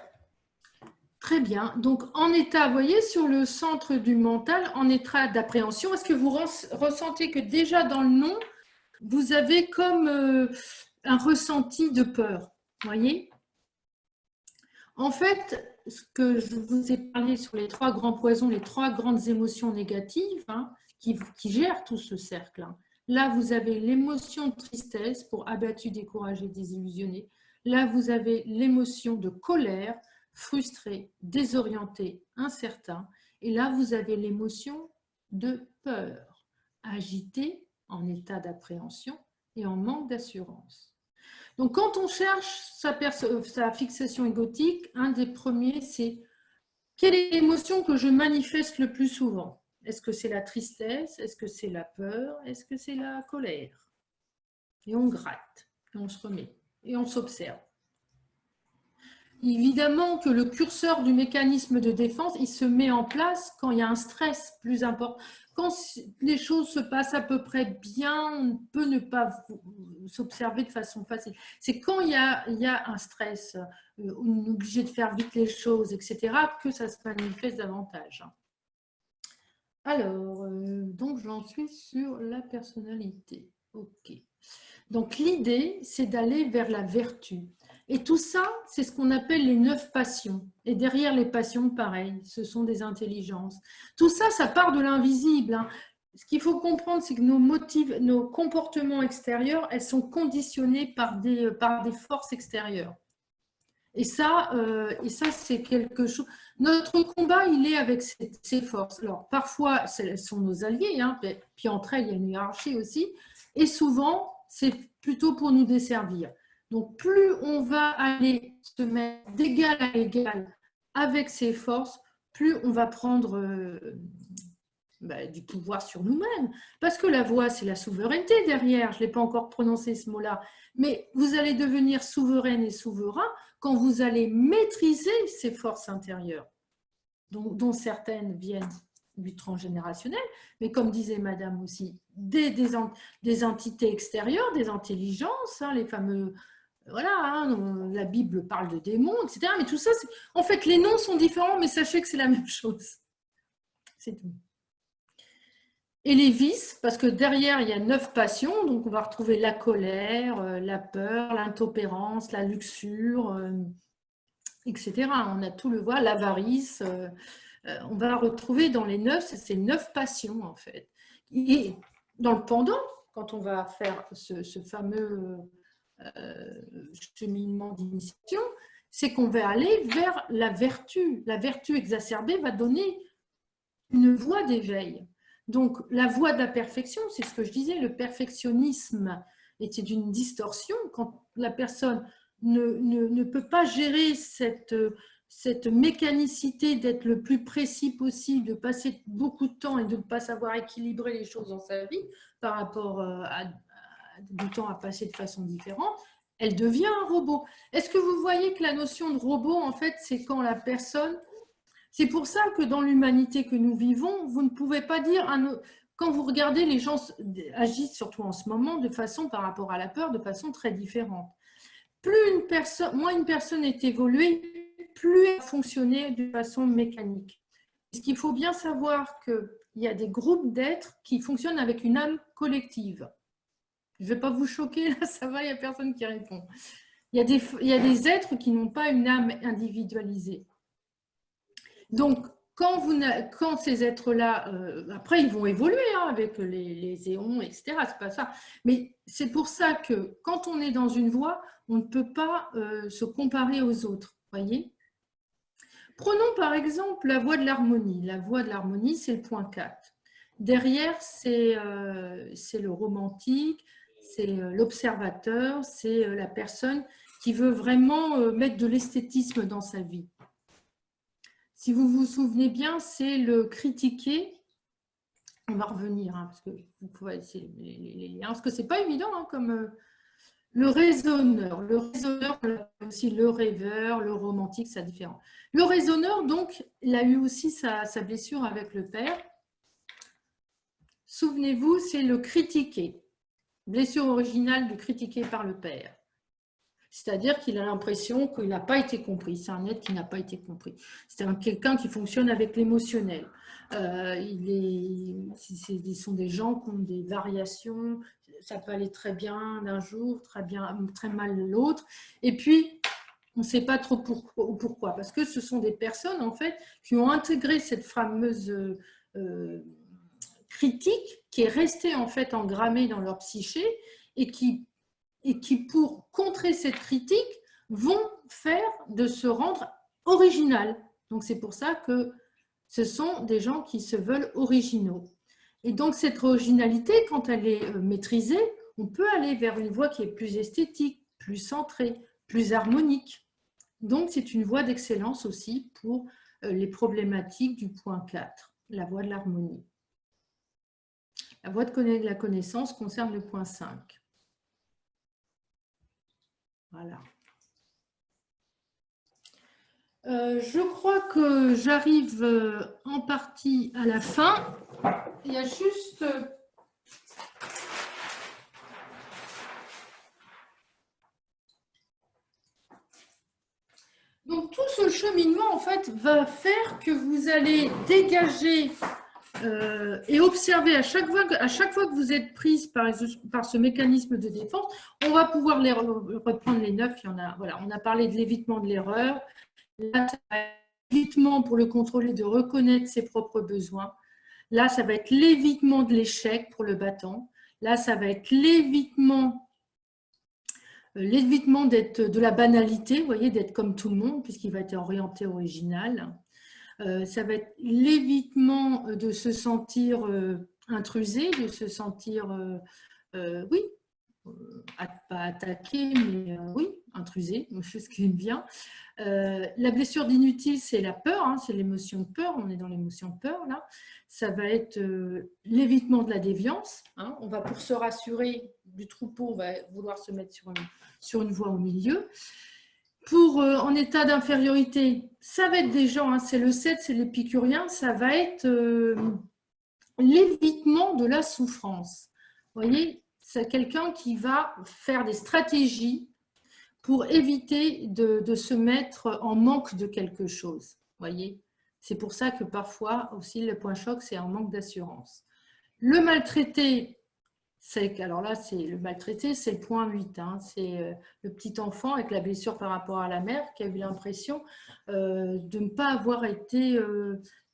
Très bien. Donc, en état, vous voyez, sur le centre du mental, en état d'appréhension, est-ce que vous ressentez que déjà dans le nom, vous avez comme un ressenti de peur? Vous voyez? En fait, ce que je vous ai parlé sur les 3 grands poisons, les 3 grandes émotions négatives hein, qui gèrent tout ce cercle. Hein. Là, vous avez l'émotion de tristesse pour abattu, découragé, désillusionné. Là, vous avez l'émotion de colère, frustré, désorienté, incertain. Et là, vous avez l'émotion de peur, agité, en état d'appréhension et en manque d'assurance. Donc, quand on cherche sa fixation égotique, un des premiers, c'est quelle est l'émotion que je manifeste le plus souvent? Est-ce que c'est la tristesse? Est-ce que c'est la peur? Est-ce que c'est la colère? Et on gratte, et on se remet, et on s'observe. Évidemment que le curseur du mécanisme de défense, il se met en place quand il y a un stress plus important. Quand les choses se passent à peu près bien, on peut ne pas s'observer de façon facile. C'est quand il y a un stress, on est obligé de faire vite les choses, etc., que ça se manifeste davantage. Alors, donc j'en suis sur la personnalité. Ok. Donc l'idée, c'est d'aller vers la vertu. Et tout ça, c'est ce qu'on appelle les 9 passions. Et derrière les passions, pareil, ce sont des intelligences. Tout ça, ça part de l'invisible. Hein. Ce qu'il faut comprendre, c'est que nos comportements extérieurs, elles sont conditionnés par des forces extérieures. Et ça c'est quelque chose. Notre combat, il est avec ces forces. Alors, parfois, elles sont nos alliés, hein, puis entre elles, il y a une hiérarchie aussi. Et souvent, c'est plutôt pour nous desservir. Donc, plus on va aller se mettre d'égal à égal avec ces forces, plus on va prendre du pouvoir sur nous-mêmes. Parce que la voix, c'est la souveraineté derrière. Je ne l'ai pas encore prononcé ce mot-là. Mais vous allez devenir souveraine et souverain quand vous allez maîtriser ces forces intérieures. dont certaines viennent du transgénérationnel, mais comme disait Madame aussi, des entités extérieures, des intelligences, hein, les fameux, voilà, hein, la Bible parle de démons, etc. Mais tout ça, en fait, les noms sont différents, mais sachez que c'est la même chose. C'est tout. Et les vices, parce que derrière, il y a 9 passions, donc on va retrouver la colère, la peur, l'intempérance, la luxure, etc. On a tout le voit, l'avarice. On va retrouver dans les 9, ces 9 passions, en fait. Et dans le pendant, quand on va faire ce fameux cheminement d'initiation, c'est qu'on va aller vers la vertu. La vertu exacerbée va donner une voie d'éveil. Donc, la voie de la perfection, c'est ce que je disais, le perfectionnisme était d'une distorsion. Quand la personne ne peut pas gérer cette mécanicité d'être le plus précis possible, de passer beaucoup de temps et de ne pas savoir équilibrer les choses dans sa vie par rapport à du temps à passer de façon différente, elle devient un robot. Est-ce que vous voyez que la notion de robot, en fait, c'est quand la personne... C'est pour ça que dans l'humanité que nous vivons, vous ne pouvez pas dire, quand vous regardez, les gens agissent surtout en ce moment de façon, par rapport à la peur, de façon très différente. Moins une personne est évoluée, plus elle fonctionne de façon mécanique. Ce qu'il faut bien savoir qu'il y a des groupes d'êtres qui fonctionnent avec une âme collective. Je ne vais pas vous choquer, là, ça va, il n'y a personne qui répond. Il y a des êtres qui n'ont pas une âme individualisée. Donc, quand ces êtres-là, après, ils vont évoluer hein, avec les éons, etc. C'est pas ça. Mais c'est pour ça que quand on est dans une voie, on ne peut pas se comparer aux autres. Voyez ? Prenons par exemple la voie de l'harmonie. La voie de l'harmonie, c'est le point 4. Derrière, c'est le romantique, c'est l'observateur, c'est la personne qui veut vraiment mettre de l'esthétisme dans sa vie. Si vous vous souvenez bien, c'est le critiquer. On va revenir, hein, parce que vous pouvez essayer les liens, parce que c'est pas évident, hein, comme le raisonneur. Le raisonneur, aussi le rêveur, le romantique, c'est différent. Le raisonneur, donc, il a eu aussi sa blessure avec le père. Souvenez-vous, c'est le critiquer. Blessure originale du critiquer par le père. C'est-à-dire qu'il a l'impression qu'il n'a pas été compris. C'est un être qui n'a pas été compris. C'est quelqu'un qui fonctionne avec l'émotionnel. Ce sont des gens qui ont des variations. Ça peut aller très bien d'un jour, très mal l'autre. Et puis, on ne sait pas trop pourquoi. Parce que ce sont des personnes, en fait, qui ont intégré cette fameuse critique qui est restée, en fait, engrammée dans leur psyché et qui, pour contrer cette critique, vont faire de se rendre original. Donc, c'est pour ça que ce sont des gens qui se veulent originaux. Et donc, cette originalité, quand elle est maîtrisée, on peut aller vers une voie qui est plus esthétique, plus centrée, plus harmonique. Donc, c'est une voie d'excellence aussi pour les problématiques du point 4, la voie de l'harmonie. La voie de la connaissance concerne le point 5. Voilà. Je crois que j'arrive en partie à la fin. Il y a juste... Donc, tout ce cheminement, en fait, va faire que vous allez dégager et observer à chaque fois que vous êtes prise par ce mécanisme de défense, on va pouvoir reprendre les 9. Il y en a, voilà, on a parlé de l'évitement de l'erreur. Là, ça va être l'évitement pour le contrôler de reconnaître ses propres besoins. Là, ça va être l'évitement de l'échec pour le battant. Là, ça va être l'évitement de la banalité, vous voyez, d'être comme tout le monde, puisqu'il va être orienté original. Ça va être l'évitement de se sentir intrusé, de se sentir, oui, pas attaqué, mais oui, intrusé, chose qui me vient. La blessure d'inutile, c'est la peur, hein, c'est l'émotion de peur, on est dans l'émotion de peur là. Ça va être l'évitement de la déviance, hein, on va pour se rassurer du troupeau, on va vouloir se mettre sur une voie au milieu. en état d'infériorité, ça va être des gens, hein, c'est le 7, c'est l'épicurien, ça va être l'évitement de la souffrance. Vous voyez, c'est quelqu'un qui va faire des stratégies pour éviter de se mettre en manque de quelque chose. Voyez, c'est pour ça que parfois aussi le point choc, c'est un manque d'assurance. Le maltraité, alors là, c'est le maltraité, c'est le point 8. Hein, c'est le petit enfant avec la blessure par rapport à la mère qui a eu l'impression de ne pas avoir été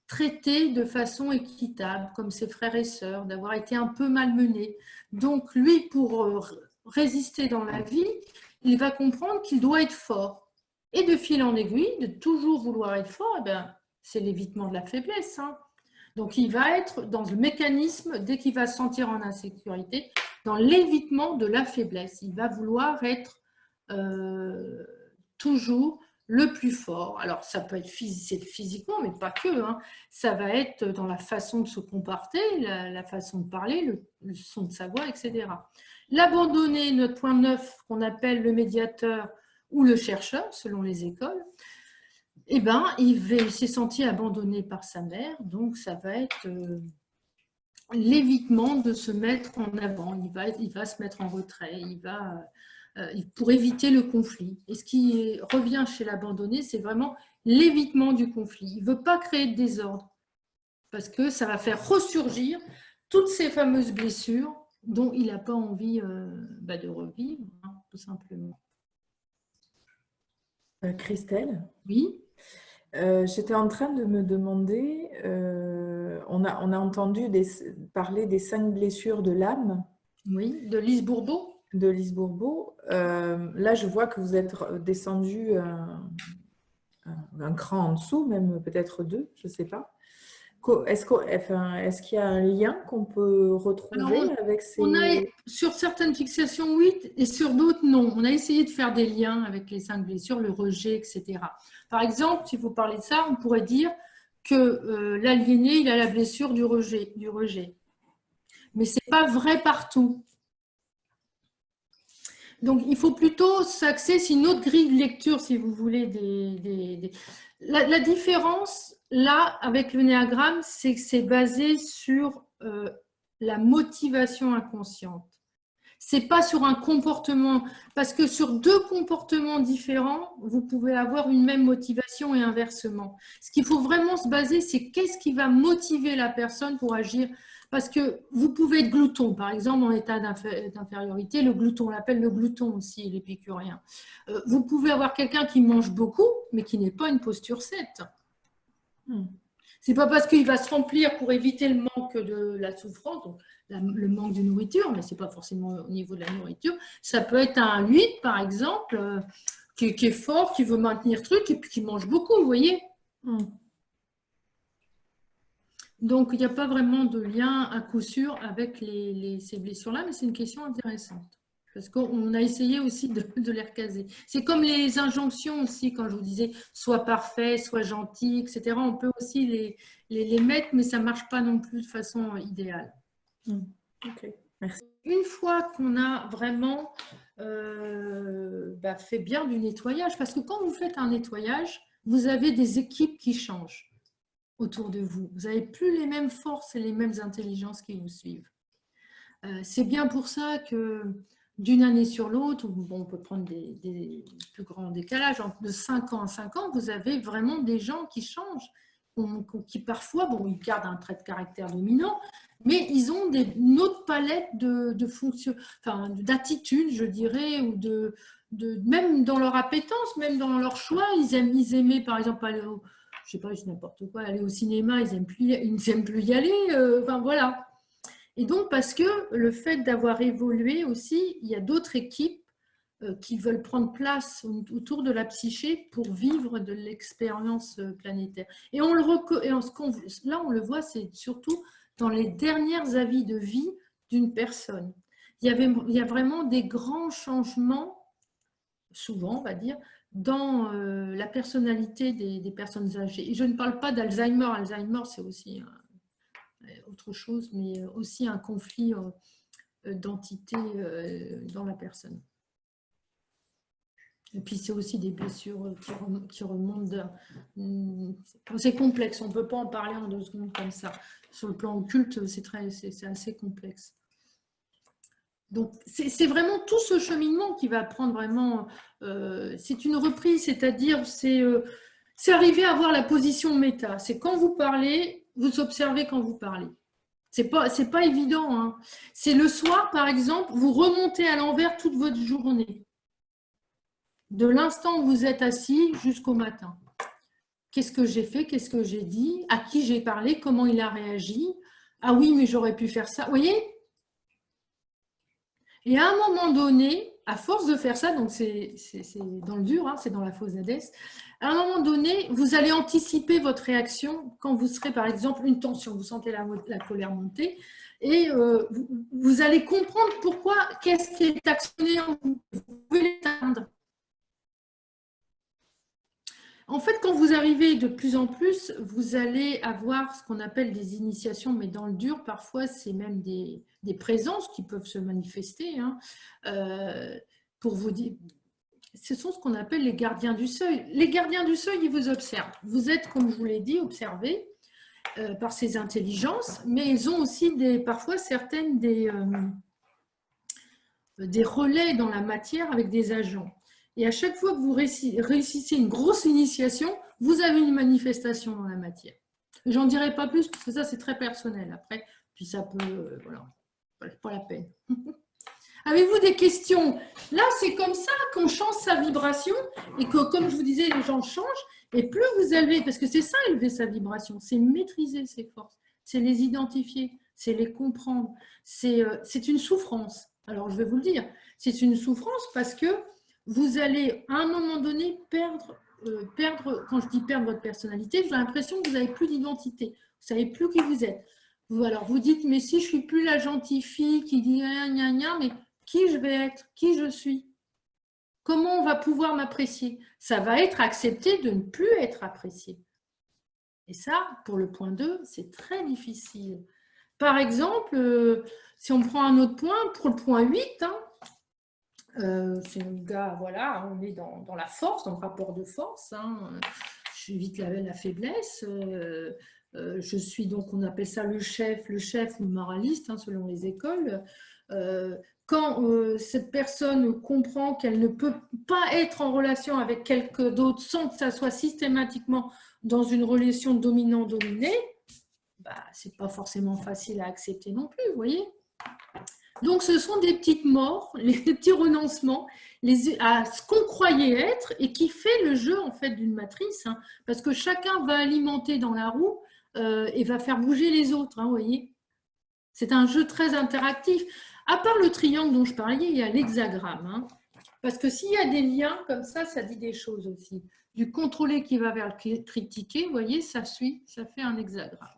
traité de façon équitable, comme ses frères et sœurs, d'avoir été un peu malmené. Donc lui, pour résister dans la vie, il va comprendre qu'il doit être fort. Et de fil en aiguille, de toujours vouloir être fort, eh bien, c'est l'évitement de la faiblesse. Hein. Donc, il va être dans le mécanisme, dès qu'il va se sentir en insécurité, dans l'évitement de la faiblesse. Il va vouloir être toujours le plus fort. Alors, ça peut être physiquement, mais pas que. Hein. Ça va être dans la façon de se comporter, la façon de parler, le son de sa voix, etc. L'abandonné, notre point 9, qu'on appelle le médiateur ou le chercheur, selon les écoles, eh ben, il s'est senti abandonné par sa mère, donc ça va être l'évitement de se mettre en avant. Il va se mettre en retrait, pour éviter le conflit. Et ce qui revient chez l'abandonné, c'est vraiment l'évitement du conflit. Il ne veut pas créer de désordre, parce que ça va faire ressurgir toutes ces fameuses blessures dont il n'a pas envie de revivre, hein, tout simplement. Christelle? Oui. J'étais en train de me demander, on a entendu parler des 5 blessures de l'âme. Oui, de Lise Bourbeau. De Lise Bourbeau. Là, je vois que vous êtes descendu un cran en dessous, même peut-être 2, je ne sais pas. Est-ce qu'il y a un lien qu'on peut retrouver avec ces… On a, sur certaines fixations, oui, et sur d'autres, non. On a essayé de faire des liens avec les 5 blessures, le rejet, etc. Par exemple, si vous parlez de ça, on pourrait dire que l'aliéné, il a la blessure du rejet. Mais ce n'est pas vrai partout. Donc, il faut plutôt s'axer, c'est une autre grille de lecture, si vous voulez. La différence, là, avec le néagramme, c'est que c'est basé sur la motivation inconsciente. Ce n'est pas sur un comportement, parce que sur 2 comportements différents, vous pouvez avoir une même motivation et inversement. Ce qu'il faut vraiment se baser, c'est qu'est-ce qui va motiver la personne pour agir. Parce que vous pouvez être glouton, par exemple, en état d'infériorité, le glouton, on l'appelle le glouton aussi, l'épicurien. Vous pouvez avoir quelqu'un qui mange beaucoup, mais qui n'est pas une posture 7. C'est pas parce qu'il va se remplir pour éviter le manque de la souffrance, donc le manque de nourriture, mais ce n'est pas forcément au niveau de la nourriture. Ça peut être un 8, par exemple, qui est fort, qui veut maintenir truc et puis qui mange beaucoup, vous voyez. Donc, il n'y a pas vraiment de lien à coup sûr avec ces blessures-là, mais c'est une question intéressante. Parce qu'on a essayé aussi de les recaser. C'est comme les injonctions aussi, quand je vous disais « sois parfait, sois gentil », etc. On peut aussi les mettre, mais ça ne marche pas non plus de façon idéale. Ok, merci. Une fois qu'on a vraiment fait bien du nettoyage, parce que quand vous faites un nettoyage, vous avez des équipes qui changent autour de vous. Vous n'avez plus les mêmes forces et les mêmes intelligences qui vous suivent. C'est bien pour ça que d'une année sur l'autre, on peut prendre des plus grands décalages, de 5 ans à 5 ans, vous avez vraiment des gens qui changent, qui parfois, ils gardent un trait de caractère dominant, mais ils ont une autre palette de fonctions, d'attitudes, je dirais, ou même dans leur appétence, même dans leur choix, ils aimaient par exemple aller je sais pas, n'importe quoi, aller au cinéma, ils n'aiment plus y aller, voilà. Et donc, parce que le fait d'avoir évolué aussi, il y a d'autres équipes qui veulent prendre place autour de la psyché pour vivre de l'expérience planétaire. Et là, on le voit, c'est surtout dans les derniers avis de vie d'une personne. Il y a vraiment des grands changements, souvent, on va dire, dans la personnalité des personnes âgées. Et je ne parle pas d'Alzheimer. Alzheimer, c'est aussi autre chose, mais aussi un conflit d'entité dans la personne. Et puis, c'est aussi des blessures qui remontent. C'est complexe, on ne peut pas en parler en 2 secondes comme ça. Sur le plan occulte, c'est assez complexe. Donc, c'est vraiment tout ce cheminement qui va prendre vraiment… c'est une reprise, c'est-à-dire, c'est arriver à avoir la position méta. C'est quand vous parlez, vous observez quand vous parlez. C'est pas évident, hein. C'est le soir, par exemple, vous remontez à l'envers toute votre journée. De l'instant où vous êtes assis jusqu'au matin. Qu'est-ce que j'ai fait? Qu'est-ce que j'ai dit? À qui j'ai parlé? Comment il a réagi? Ah oui, mais j'aurais pu faire ça. Vous voyez? Et à un moment donné, à force de faire ça, donc c'est dans le dur, hein, c'est dans la fausse Hadès, à un moment donné, vous allez anticiper votre réaction quand vous serez, par exemple, une tension, vous sentez la colère monter, et vous allez comprendre pourquoi, qu'est-ce qui est actionné en vous. Vous pouvez l'éteindre. En fait, quand vous arrivez de plus en plus, vous allez avoir ce qu'on appelle des initiations, mais dans le dur, parfois, c'est même des présences qui peuvent se manifester. Hein, pour vous dire, ce sont ce qu'on appelle les gardiens du seuil. Les gardiens du seuil, ils vous observent. Vous êtes, comme je vous l'ai dit, observés par ces intelligences, mais ils ont aussi parfois certaines des relais dans la matière avec des agents. Et à chaque fois que vous réussissez une grosse initiation, vous avez une manifestation dans la matière. J'en dirai pas plus parce que ça, c'est très personnel après. Puis ça peut… voilà, pas la peine. Avez-vous des questions? Là, c'est comme ça qu'on change sa vibration et que, comme je vous disais, les gens changent. Et plus vous élevez, parce que c'est ça, élever sa vibration, c'est maîtriser ses forces, c'est les identifier, c'est les comprendre. C'est une souffrance. Alors, je vais vous le dire, c'est une souffrance parce que vous allez, à un moment donné, perdre, quand je dis perdre votre personnalité, j'ai l'impression que vous n'avez plus d'identité. Vous ne savez plus qui vous êtes. Alors, vous dites, mais si je ne suis plus la gentille fille qui dit gna gna, mais qui je vais être? Qui je suis? Comment on va pouvoir m'apprécier? Ça va être accepté de ne plus être apprécié. Et ça, pour le point 2, c'est très difficile. Par exemple, si on prend un autre point, pour le point 8, hein, c'est un gars, voilà, on est dans la force, dans le rapport de force. Hein. J'évite la faiblesse. Je suis donc, on appelle ça le chef ou le moraliste, hein, selon les écoles. Quand cette personne comprend qu'elle ne peut pas être en relation avec quelqu'un d'autre sans que ça soit systématiquement dans une relation dominant-dominé, bah, c'est pas forcément facile à accepter non plus, vous voyez. Donc, ce sont des petites morts, les petits renoncements à ce qu'on croyait être et qui fait le jeu en fait d'une matrice, hein, parce que chacun va alimenter dans la roue et va faire bouger les autres, hein, vous voyez. C'est un jeu très interactif. À part le triangle dont je parlais, il y a l'hexagramme, hein, parce que s'il y a des liens comme ça dit des choses aussi. Du contrôlé qui va vers le critiqué, vous voyez, ça suit, ça fait un hexagramme.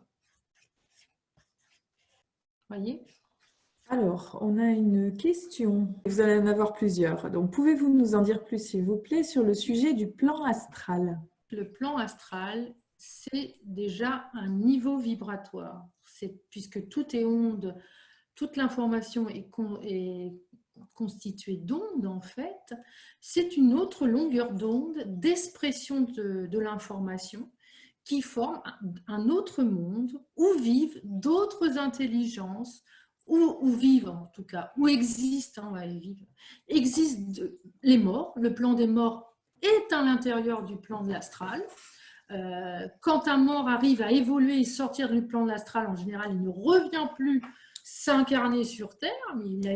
Vous voyez ? Alors, on a une question. Vous allez en avoir plusieurs. Donc, pouvez-vous nous en dire plus, s'il vous plaît, sur le sujet du plan astral? Le plan astral, c'est déjà un niveau vibratoire. Puisque tout est onde, toute l'information est constituée d'ondes, en fait. C'est une autre longueur d'onde d'expression de l'information qui forme un autre monde où vivent d'autres intelligences, où vivent en tout cas, où existent, existent les morts. Le plan des morts est à l'intérieur du plan de l'astral. Quand un mort arrive à évoluer et sortir du plan de l'astral, en général, il ne revient plus s'incarner sur Terre, mais il a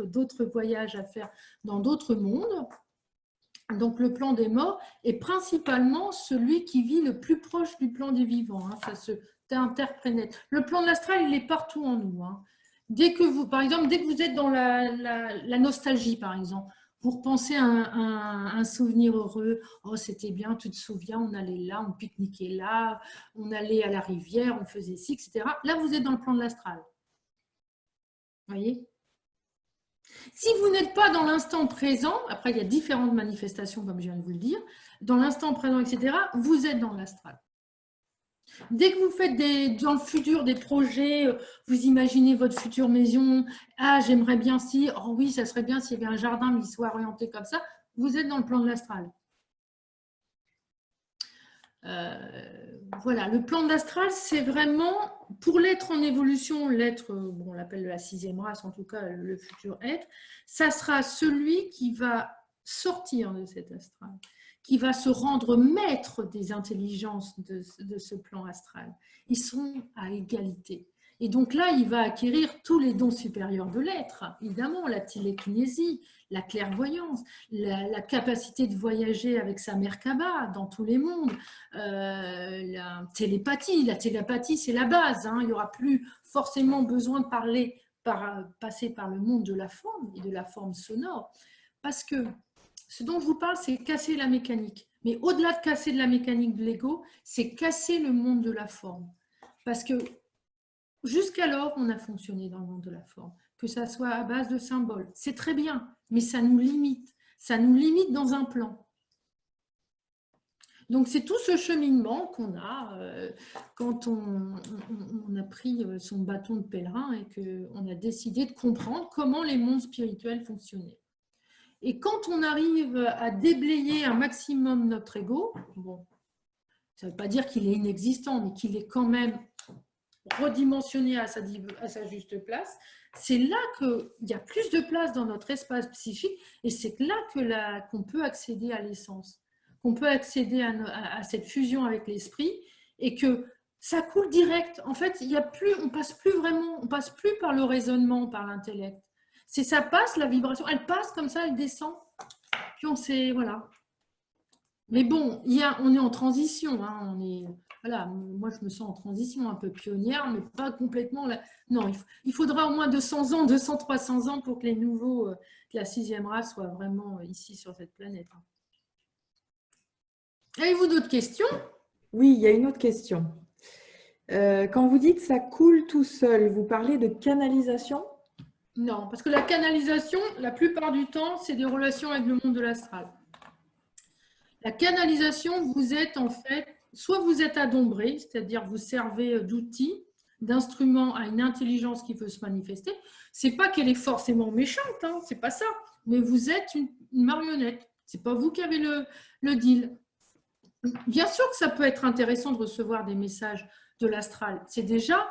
d'autres voyages à faire dans d'autres mondes. Donc le plan des morts est principalement celui qui vit le plus proche du plan des vivants. Hein, ça se interprète. Le plan de l'astral, il est partout en nous. Hein. Par exemple, dès que vous êtes dans la nostalgie, par exemple, vous repensez à un souvenir heureux. Oh, c'était bien, tu te souviens, on allait là, on pique-niquait là, on allait à la rivière, on faisait ci, etc. Là, vous êtes dans le plan de l'astral. Vous voyez ? Si vous n'êtes pas dans l'instant présent, après il y a différentes manifestations, comme je viens de vous le dire, dans l'instant présent, etc., vous êtes dans l'astral. Dès que vous faites dans le futur des projets, vous imaginez votre future maison, ah j'aimerais bien si, oh oui ça serait bien s'il y avait un jardin mais il soit orienté comme ça, vous êtes dans le plan de l'astral. Voilà, le plan de l'astral, c'est vraiment, pour l'être en évolution, l'être, bon, on l'appelle la 6e race, en tout cas le futur être, ça sera celui qui va sortir de cet astral, qui va se rendre maître des intelligences de ce plan astral. Ils sont à égalité. Et donc là, il va acquérir tous les dons supérieurs de l'être, évidemment, la télékinésie, la clairvoyance, la capacité de voyager avec sa Merkaba dans tous les mondes, la télépathie. La télépathie, c'est la base, hein. Il n'y aura plus forcément besoin de passer par le monde de la forme et de la forme sonore. Parce que ce dont je vous parle, c'est casser la mécanique. Mais au-delà de casser de la mécanique de l'ego, c'est casser le monde de la forme. Parce que jusqu'alors, on a fonctionné dans le monde de la forme, que ça soit à base de symboles. C'est très bien, mais ça nous limite. Ça nous limite dans un plan. Donc, c'est tout ce cheminement qu'on a quand on a pris son bâton de pèlerin et qu'on a décidé de comprendre comment les mondes spirituels fonctionnaient. Et quand on arrive à déblayer un maximum notre ego, bon, ça ne veut pas dire qu'il est inexistant, mais qu'il est quand même redimensionné à sa juste place, c'est là qu'il y a plus de place dans notre espace psychique et c'est là qu'on peut accéder à l'essence, qu'on peut accéder à cette fusion avec l'esprit et que ça coule direct. En fait, on passe plus par le raisonnement, par l'intellect. Ça passe, la vibration, elle passe comme ça, elle descend, puis on sait, voilà. Mais bon, on est en transition, hein, voilà, moi je me sens en transition, un peu pionnière, mais pas complètement. Non, il faudra au moins 200 ans, 200, 300 ans pour que les nouveaux de la 6e race soient vraiment ici sur cette planète. Avez-vous d'autres questions? Oui, il y a une autre question. Quand vous dites ça coule tout seul, vous parlez de canalisation? Non, parce que la canalisation, la plupart du temps, c'est des relations avec le monde de l'astral. La canalisation, vous êtes en fait, soit vous êtes adombré, c'est-à-dire vous servez d'outil, d'instrument à une intelligence qui veut se manifester. C'est pas qu'elle est forcément méchante, hein, c'est pas ça, mais vous êtes une marionnette. C'est pas vous qui avez le deal. Bien sûr que ça peut être intéressant de recevoir des messages de l'astral. C'est déjà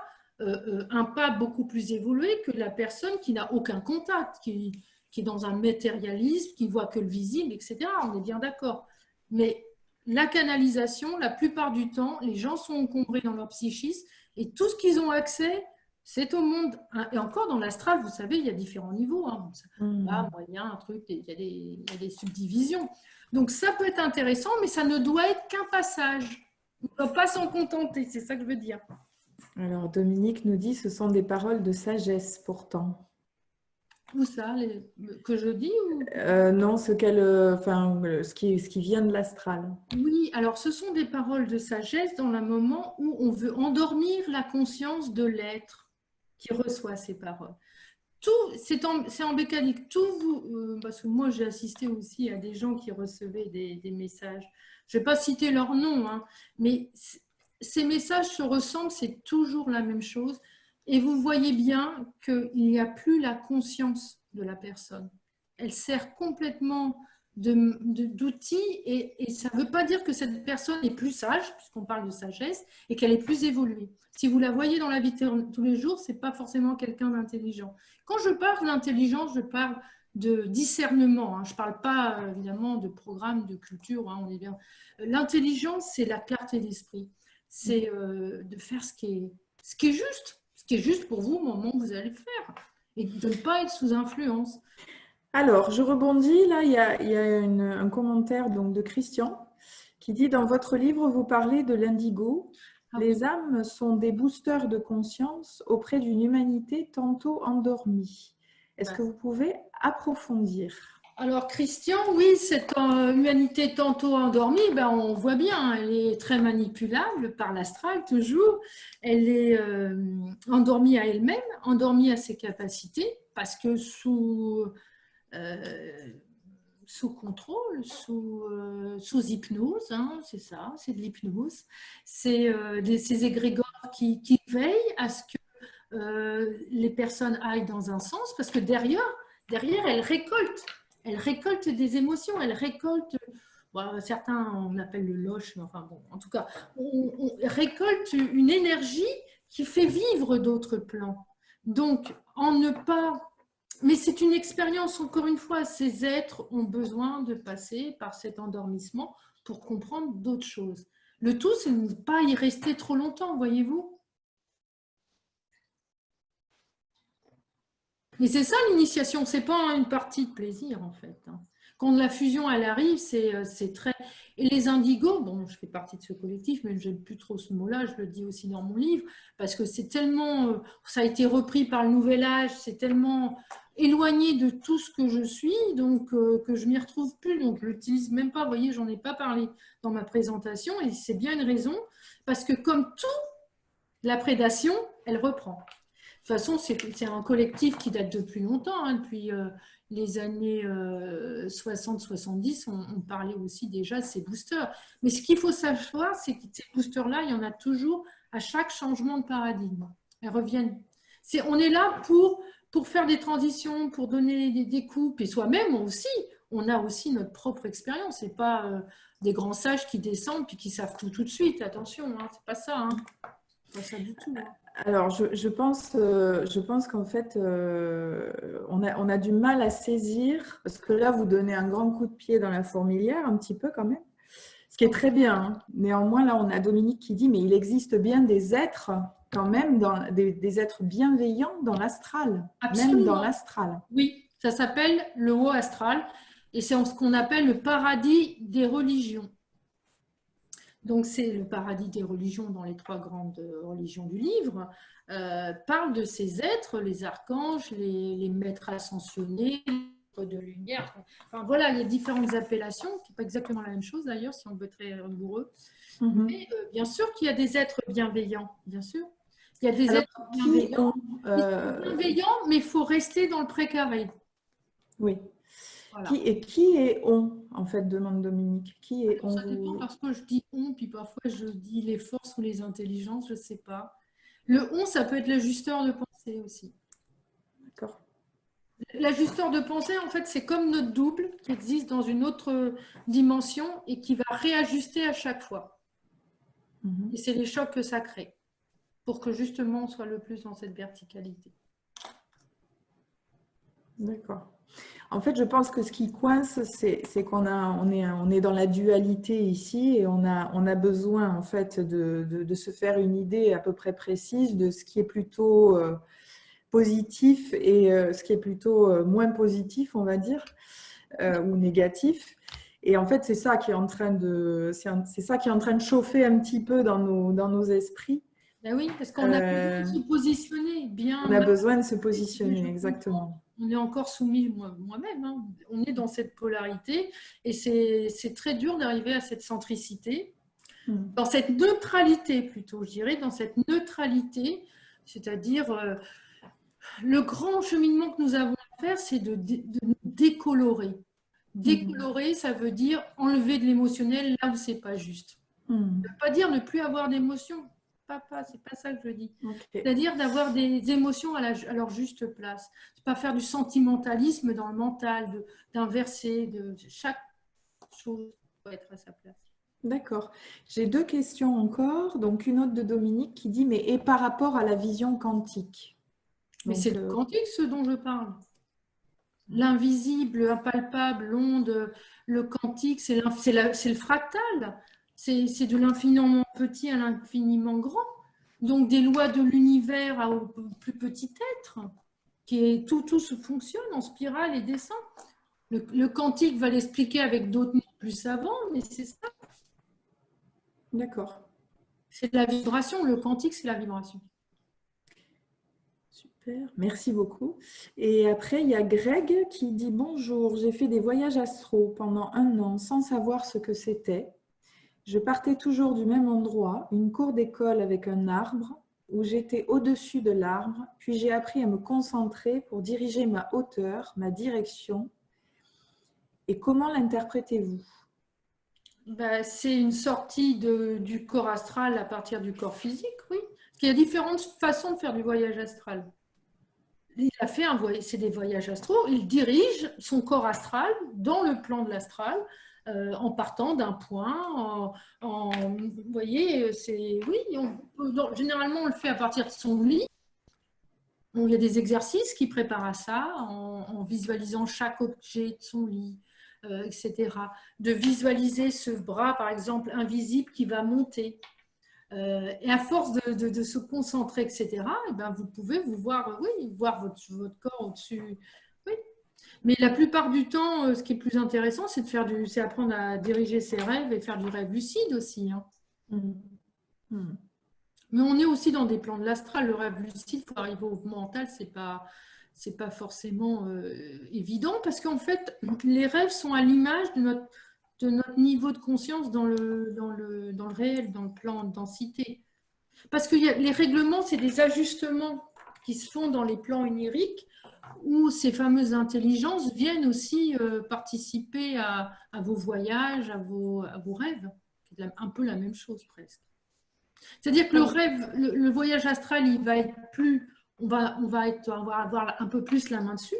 un pas beaucoup plus évolué que la personne qui n'a aucun contact, qui est dans un matérialisme, qui voit que le visible, etc. On est bien d'accord. Mais la canalisation, la plupart du temps, les gens sont encombrés dans leur psychisme et tout ce qu'ils ont accès, c'est au monde. Et encore dans l'astral, vous savez, il y a différents niveaux. Hein. Là, moyen, un truc, il y a des subdivisions. Donc ça peut être intéressant, mais ça ne doit être qu'un passage. On ne doit pas s'en contenter, c'est ça que je veux dire. Alors Dominique nous dit, ce sont des paroles de sagesse pourtant. Où ça, que je dis ou... Non, ce qui vient de l'astral. Oui, alors ce sont des paroles de sagesse dans le moment où on veut endormir la conscience de l'être qui reçoit ces paroles. C'est en mécanique. Parce que moi j'ai assisté aussi à des gens qui recevaient des messages. Je ne vais pas citer leur nom, hein, mais ces messages se ressemblent, c'est toujours la même chose. Et vous voyez bien qu'il n'y a plus la conscience de la personne. Elle sert complètement d'outil et ça ne veut pas dire que cette personne est plus sage, puisqu'on parle de sagesse, et qu'elle est plus évoluée. Si vous la voyez dans la vie de tous les jours, ce n'est pas forcément quelqu'un d'intelligent. Quand je parle d'intelligence, je parle de discernement. Hein. Je ne parle pas évidemment de programme, de culture. Hein, on est bien. L'intelligence, c'est la clarté d'esprit. C'est de faire ce qui est juste. Ce qui est juste pour vous au moment où vous allez le faire et de ne pas être sous influence. Alors, je rebondis. Là, il y a un commentaire donc, de Christian qui dit « Dans votre livre, vous parlez de l'indigo. Les âmes sont des boosters de conscience auprès d'une humanité tantôt endormie. Est-ce que vous pouvez approfondir ?» Alors, Christian, oui, cette humanité tantôt endormie, on voit bien, elle est très manipulable par l'astral, toujours. Elle est endormie à elle-même, endormie à ses capacités, parce que sous contrôle, sous hypnose, hein, c'est ça, c'est de l'hypnose. C'est ces égrégores qui veillent à ce que les personnes aillent dans un sens, parce que derrière elles récoltent. elle récolte des émotions, elle récolte, bon, certains on appelle le loche, mais enfin bon, en tout cas, on récolte une énergie qui fait vivre d'autres plans. Donc, en ne pas... Mais c'est une expérience, encore une fois, ces êtres ont besoin de passer par cet endormissement pour comprendre d'autres choses. Le tout, c'est de ne pas y rester trop longtemps, voyez-vous. Mais c'est ça l'initiation, c'est pas une partie de plaisir en fait. Quand la fusion elle arrive, c'est très... Et les indigos, bon, je fais partie de ce collectif, mais je n'aime plus trop ce mot-là, je le dis aussi dans mon livre, parce que c'est tellement... Ça a été repris par le nouvel âge, c'est tellement éloigné de tout ce que je suis, donc que je m'y retrouve plus, donc je l'utilise même pas, vous voyez, j'en ai pas parlé dans ma présentation, et c'est bien une raison, parce que comme tout, la prédation, elle reprend. De toute façon, c'est un collectif qui date de plus longtemps, hein, depuis les années 60-70, on parlait aussi déjà de ces boosters. Mais ce qu'il faut savoir, c'est que ces boosters-là, il y en a toujours à chaque changement de paradigme. Elles reviennent. On est là pour faire des transitions, pour donner des coupes, et soi-même aussi, on a aussi notre propre expérience. Ce n'est pas des grands sages qui descendent puis qui savent tout de suite. Attention, hein, c'est pas ça. Hein. C'est pas ça du tout. Hein. Alors, je pense qu'en fait, on a du mal à saisir, parce que là, vous donnez un grand coup de pied dans la fourmilière, un petit peu quand même, ce qui est très bien. Hein. Néanmoins, là, on a Dominique qui dit, mais il existe bien des êtres, quand même, des êtres bienveillants dans l'astral, même dans l'astral. Oui, ça s'appelle le haut astral, et c'est ce qu'on appelle le paradis des religions. Donc, c'est le paradis des religions dans les 3 grandes religions du livre, parle de ces êtres, les archanges, les maîtres ascensionnés, les maîtres de lumière. Enfin, voilà, il y a différentes appellations, qui n'est pas exactement la même chose d'ailleurs, si on veut être très rigoureux. Mais bien sûr qu'il y a des êtres bienveillants, bien sûr. Il y a des êtres bienveillants, mais il faut rester dans le précaré. Oui. Voilà. Qui est on, en fait, demande Dominique. Qui est on? Ça dépend parce que je dis on, puis parfois je dis les forces ou les intelligences, je ne sais pas. Le on, ça peut être l'ajusteur de pensée aussi. D'accord. L'ajusteur de pensée, en fait, c'est comme notre double qui existe dans une autre dimension et qui va réajuster à chaque fois. Et c'est les chocs que ça crée pour que justement on soit le plus dans cette verticalité. D'accord. En fait, je pense que ce qui coince, c'est on est dans la dualité ici et on a besoin en fait de se faire une idée à peu près précise de ce qui est plutôt positif et ce qui est plutôt moins positif, on va dire, ou négatif. Et en fait, c'est ça qui est en train de chauffer un petit peu dans nos esprits. Ben oui, parce qu'on a besoin de se positionner bien. On a besoin de se positionner, exactement. On est encore soumis, moi-même, hein. On est dans cette polarité et c'est très dur d'arriver à cette centricité, dans cette neutralité plutôt, je dirais, dans cette neutralité, c'est-à-dire le grand cheminement que nous avons à faire, c'est de nous décolorer. Décolorer, ça veut dire enlever de l'émotionnel là où c'est pas juste. Ça ne veut pas dire ne plus avoir d'émotions. C'est pas ça que je dis. Okay. C'est-à-dire d'avoir des émotions à leur juste place. C'est pas faire du sentimentalisme dans le mental, d'inverser, de chaque chose doit être à sa place. D'accord. J'ai 2 questions encore. Donc une autre de Dominique qui dit, mais et par rapport à la vision quantique? Mais c'est le quantique ce dont je parle. L'invisible, l'impalpable, l'onde, le quantique, c'est le fractal. C'est de l'infiniment petit à l'infiniment grand. Donc, des lois de l'univers au plus petit être, tout se fonctionne en spirale et descend. Le quantique va l'expliquer avec d'autres mots plus savants, mais c'est ça. D'accord. C'est la vibration. Le quantique, c'est la vibration. Super, merci beaucoup. Et après, il y a Greg qui dit « Bonjour, j'ai fait des voyages astro pendant 1 an sans savoir ce que c'était. Je partais toujours du même endroit, une cour d'école avec un arbre, où j'étais au-dessus de l'arbre, puis j'ai appris à me concentrer pour diriger ma hauteur, ma direction. Et comment l'interprétez-vous » Ben, c'est une sortie du corps astral à partir du corps physique, oui. Il y a différentes façons de faire du voyage astral. il a fait c'est des voyages astraux, il dirige son corps astral dans le plan de l'astral en partant d'un point. Vous voyez, oui, généralement on le fait à partir de son lit. Donc, il y a des exercices qui préparent à ça en visualisant chaque objet de son lit, etc. De visualiser ce bras, par exemple, invisible qui va monter. Et à force de se concentrer, etc., et ben vous pouvez voir votre corps au-dessus. Oui. Mais la plupart du temps, ce qui est plus intéressant, c'est apprendre à diriger ses rêves et faire du rêve lucide aussi. Hein. Mais on est aussi dans des plans de l'astral. Le rêve lucide, pour arriver au mental, c'est pas forcément évident parce qu'en fait, les rêves sont à l'image de notre niveau de conscience dans le réel, dans le plan de densité. Parce que les règlements, c'est des ajustements qui se font dans les plans oniriques où ces fameuses intelligences viennent aussi participer à vos voyages, à vos rêves. C'est un peu la même chose presque. C'est-à-dire que le rêve, le voyage astral, il va être plus, on va avoir un peu plus la main dessus.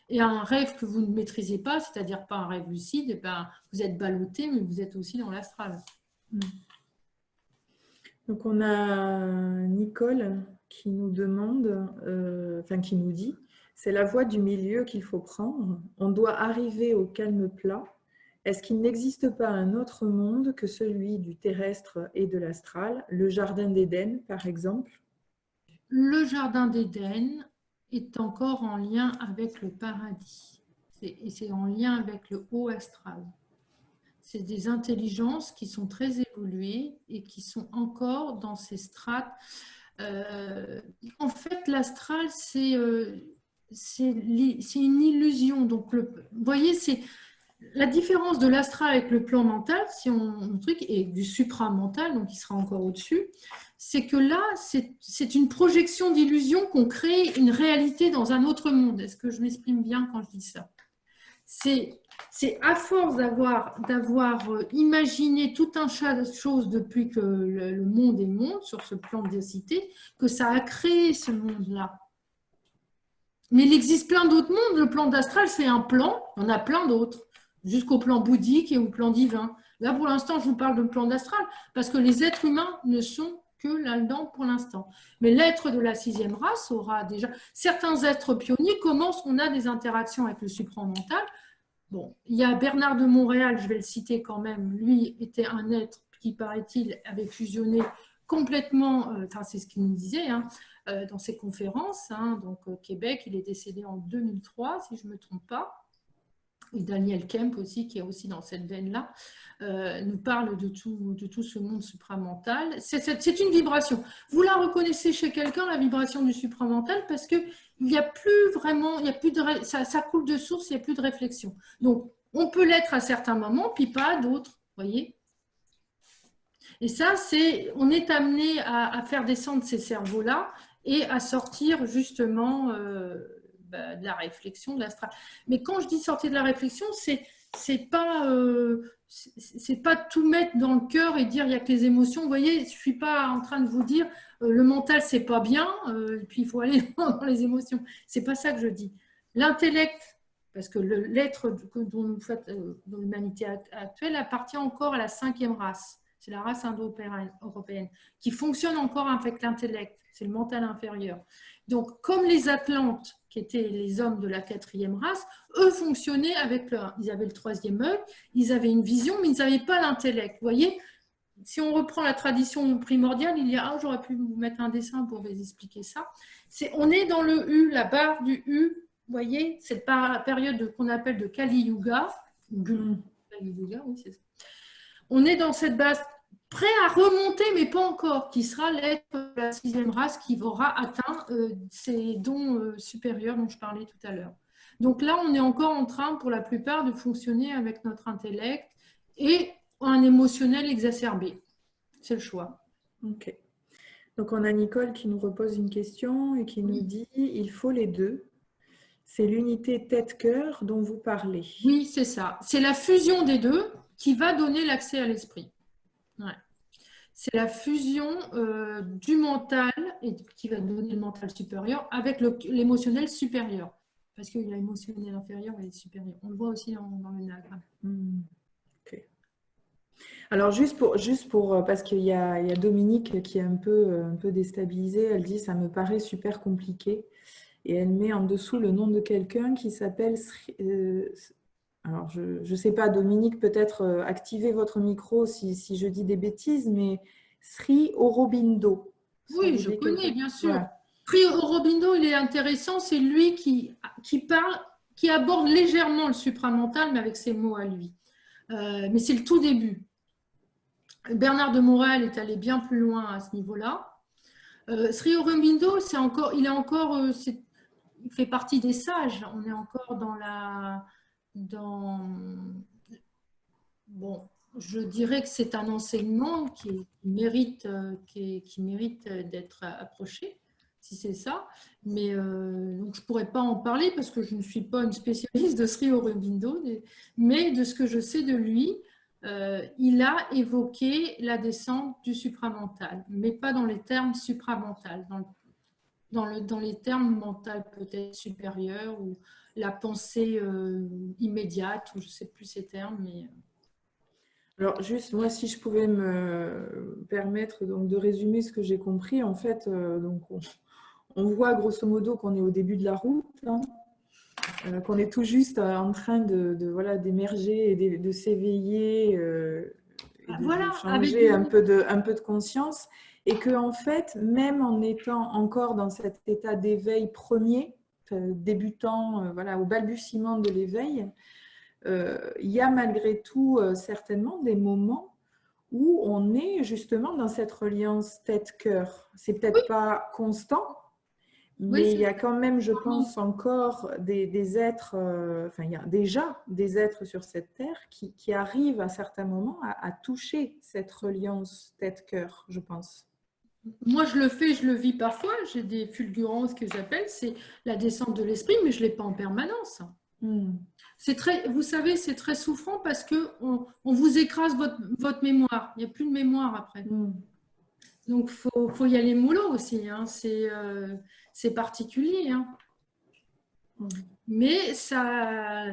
Et un rêve que vous ne maîtrisez pas, c'est-à-dire pas un rêve lucide, et ben, vous êtes ballotté, mais vous êtes aussi dans l'astral. Donc on a Nicole qui nous demande, qui nous dit, c'est la voie du milieu qu'il faut prendre. On doit arriver au calme plat. Est-ce qu'il n'existe pas un autre monde que celui du terrestre et de l'astral, le jardin d'Éden par exemple? Le jardin d'Éden est encore en lien avec le paradis. Et c'est en lien avec le haut astral. C'est des intelligences qui sont très évoluées et qui sont encore dans ces strates. En fait, l'astral, c'est une illusion. Donc, vous voyez, c'est la différence de l'astral avec le plan mental, si on truc, et du supramental, donc qui sera encore au-dessus, c'est que là, c'est une projection d'illusion qu'on crée une réalité dans un autre monde. Est-ce que je m'exprime bien quand je dis ça? C'est à force d'avoir imaginé tout un tas de choses depuis que le monde est monde, sur ce plan de densité, que ça a créé ce monde-là. Mais il existe plein d'autres mondes. Le plan d'astral, c'est un plan, il y en a plein d'autres, jusqu'au plan bouddhique et au plan divin. Là, pour l'instant, je vous parle de plan d'astral, parce que les êtres humains ne sont que là-dedans pour l'instant. Mais l'être de la 6e race aura déjà... Certains êtres pionniers commencent, on a des interactions avec le supramental. Bon, il y a Bernard de Montréal, je vais le citer quand même, lui était un être qui, paraît-il, avait fusionné complètement, c'est ce qu'il nous disait dans ses conférences, donc au Québec, il est décédé en 2003, si je ne me trompe pas. Et Daniel Kemp aussi, qui est aussi dans cette veine-là, nous parle de tout ce monde supramental. C'est une vibration. Vous la reconnaissez chez quelqu'un, la vibration du supramental, parce qu'il n'y a plus vraiment, ça coule de source, il n'y a plus de réflexion. Donc, on peut l'être à certains moments, puis pas à d'autres, voyez. Et ça, on est amené à faire descendre ces cerveaux-là et à sortir justement... de la réflexion, de l'astral. Mais quand je dis sortir de la réflexion, c'est pas tout mettre dans le cœur et dire il n'y a que les émotions. Vous voyez, je ne suis pas en train de vous dire le mental c'est pas bien, et puis il faut aller dans les émotions. C'est pas ça que je dis. L'intellect, parce que l'être dont nous faites dans l'humanité actuelle appartient encore à la 5e race. C'est la race indo-européenne qui fonctionne encore avec l'intellect. C'est le mental inférieur. Donc, comme les Atlantes, qui étaient les hommes de la 4e race, eux fonctionnaient ils avaient le 3e œil, ils avaient une vision, mais ils n'avaient pas l'intellect. Vous voyez, si on reprend la tradition primordiale, j'aurais pu vous mettre un dessin pour vous expliquer ça. On est dans le U, la barre du U, vous voyez, cette période qu'on appelle de Kali Yuga. Kali Yuga, oui, c'est ça. On est dans cette base prêt à remonter, mais pas encore, qui sera l'être de la 6e race qui aura atteint ces dons supérieurs dont je parlais tout à l'heure. Donc là, on est encore en train, pour la plupart, de fonctionner avec notre intellect et un émotionnel exacerbé. C'est le choix. Ok. Donc on a Nicole qui nous repose une question et qui nous dit « Il faut les deux ». C'est l'unité tête-cœur dont vous parlez. Oui, c'est ça. C'est la fusion des deux qui va donner l'accès à l'esprit. Ouais. c'est la fusion du mental, et qui va donner le mental supérieur, avec l'émotionnel supérieur. Parce qu'il y a l'émotionnel inférieur et supérieur. On le voit aussi dans le diagramme. Ok. Alors, juste pour parce qu'il y a Dominique qui est un peu déstabilisée, elle dit « ça me paraît super compliqué ». Et elle met en dessous le nom de quelqu'un qui s'appelle… alors, je ne sais pas, Dominique, peut-être activez votre micro si je dis des bêtises, mais Sri Aurobindo. Oui, je connais, bien sûr. Voilà. Sri Aurobindo, il est intéressant, c'est lui qui parle, qui aborde légèrement le supramental, mais avec ses mots à lui. Mais c'est le tout début. Bernard de Montréal est allé bien plus loin à ce niveau-là. Sri Aurobindo, il fait partie des sages. On est encore bon, je dirais que c'est un enseignement qui mérite d'être approché, si c'est ça. Mais donc je ne pourrais pas en parler parce que je ne suis pas une spécialiste de Sri Aurobindo, mais de ce que je sais de lui, il a évoqué la descente du supramental, mais pas dans les termes supramental, dans les termes mental peut-être supérieur ou la pensée immédiate, ou je ne sais plus ces termes, mais… Alors, juste, moi, si je pouvais me permettre donc, de résumer ce que j'ai compris, en fait, donc, on voit grosso modo qu'on est au début de la route, hein, qu'on est tout juste en train voilà, d'émerger et de s'éveiller et de changer un peu de conscience, et que en fait, même en étant encore dans cet état d'éveil premier, débutant voilà, au balbutiement de l'éveil, il y a malgré tout certainement des moments où on est justement dans cette reliance tête-cœur. C'est peut-être pas constant, mais il y a quand même, je pense, encore des êtres, enfin, il y a déjà des êtres sur cette terre qui arrivent à certains moments à toucher cette reliance tête-cœur, je pense. Moi, je le vis parfois. J'ai des fulgurances que j'appelle, c'est la descente de l'esprit, mais je ne l'ai pas en permanence. Vous savez, c'est très souffrant parce qu'on vous écrase votre mémoire. Il n'y a plus de mémoire après. Donc, il faut y aller mollo aussi. Hein. C'est particulier. Hein. Mais ça…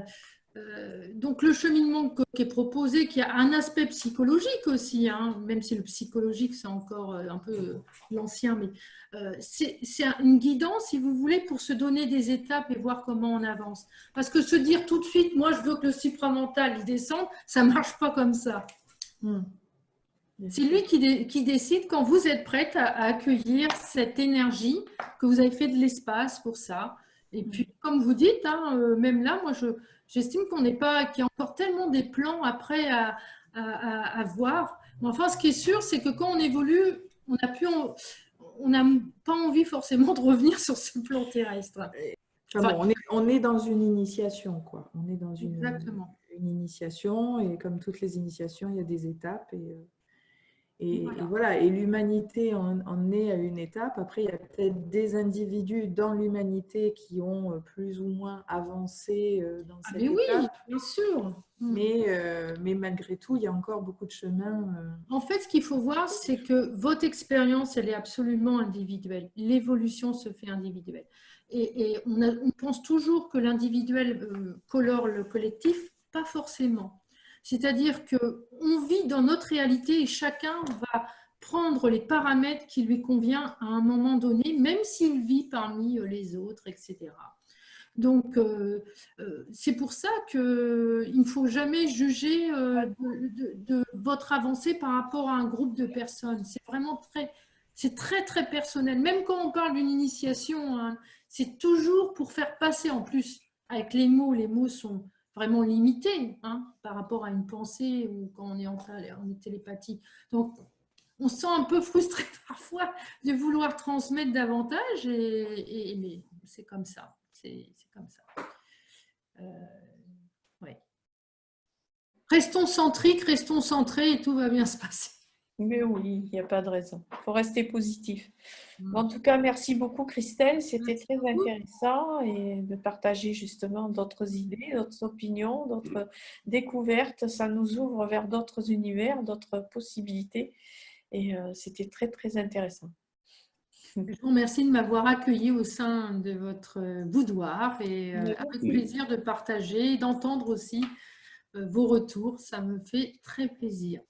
donc, le cheminement qui est proposé, qui a un aspect psychologique aussi, hein, même si le psychologique, c'est encore un peu l'ancien, mais c'est une guidance, si vous voulez, pour se donner des étapes et voir comment on avance. Parce que se dire tout de suite, moi, je veux que le supramental il descende, ça ne marche pas comme ça. C'est lui qui décide quand vous êtes prête à accueillir cette énergie, que vous avez fait de l'espace pour ça. Et puis, comme vous dites, hein, même là, moi, j'estime qu'il y a encore tellement des plans après à voir. Mais enfin, ce qui est sûr, c'est que quand on évolue, on n'a pas envie forcément de revenir sur ce plan terrestre. Enfin, bon, on est dans une initiation, quoi. On est dans une initiation, et comme toutes les initiations, il y a des étapes. Et voilà, et l'humanité en est à une étape. Après, il y a peut-être des individus dans l'humanité qui ont plus ou moins avancé dans cette étape. Oui, bien sûr. Mais malgré tout, il y a encore beaucoup de chemin. En fait, ce qu'il faut voir, c'est que votre expérience, elle est absolument individuelle. L'évolution se fait individuelle. Et on pense toujours que l'individuel colore le collectif, pas forcément. C'est-à-dire qu'on vit dans notre réalité et chacun va prendre les paramètres qui lui conviennent à un moment donné, même s'il vit parmi les autres, etc. Donc, c'est pour ça qu'il ne faut jamais juger de votre avancée par rapport à un groupe de personnes. C'est vraiment très, très personnel. Même quand on parle d'une initiation, hein, c'est toujours pour faire passer, en plus, avec les mots sont vraiment limités hein, par rapport à une pensée ou quand on est en télépathie. Donc, on se sent un peu frustré parfois de vouloir transmettre davantage, mais c'est comme ça. C'est comme ça. Ouais. Restons centriques, restons centrés et tout va bien se passer. Mais oui, il n'y a pas de raison. Il faut rester positif. En tout cas, merci beaucoup Christelle. C'était très intéressant et de partager justement d'autres idées, d'autres opinions, d'autres découvertes. Ça nous ouvre vers d'autres univers, d'autres possibilités. Et c'était très, très intéressant. Je vous remercie de m'avoir accueilli au sein de votre boudoir et avec plaisir de partager et d'entendre aussi vos retours. Ça me fait très plaisir.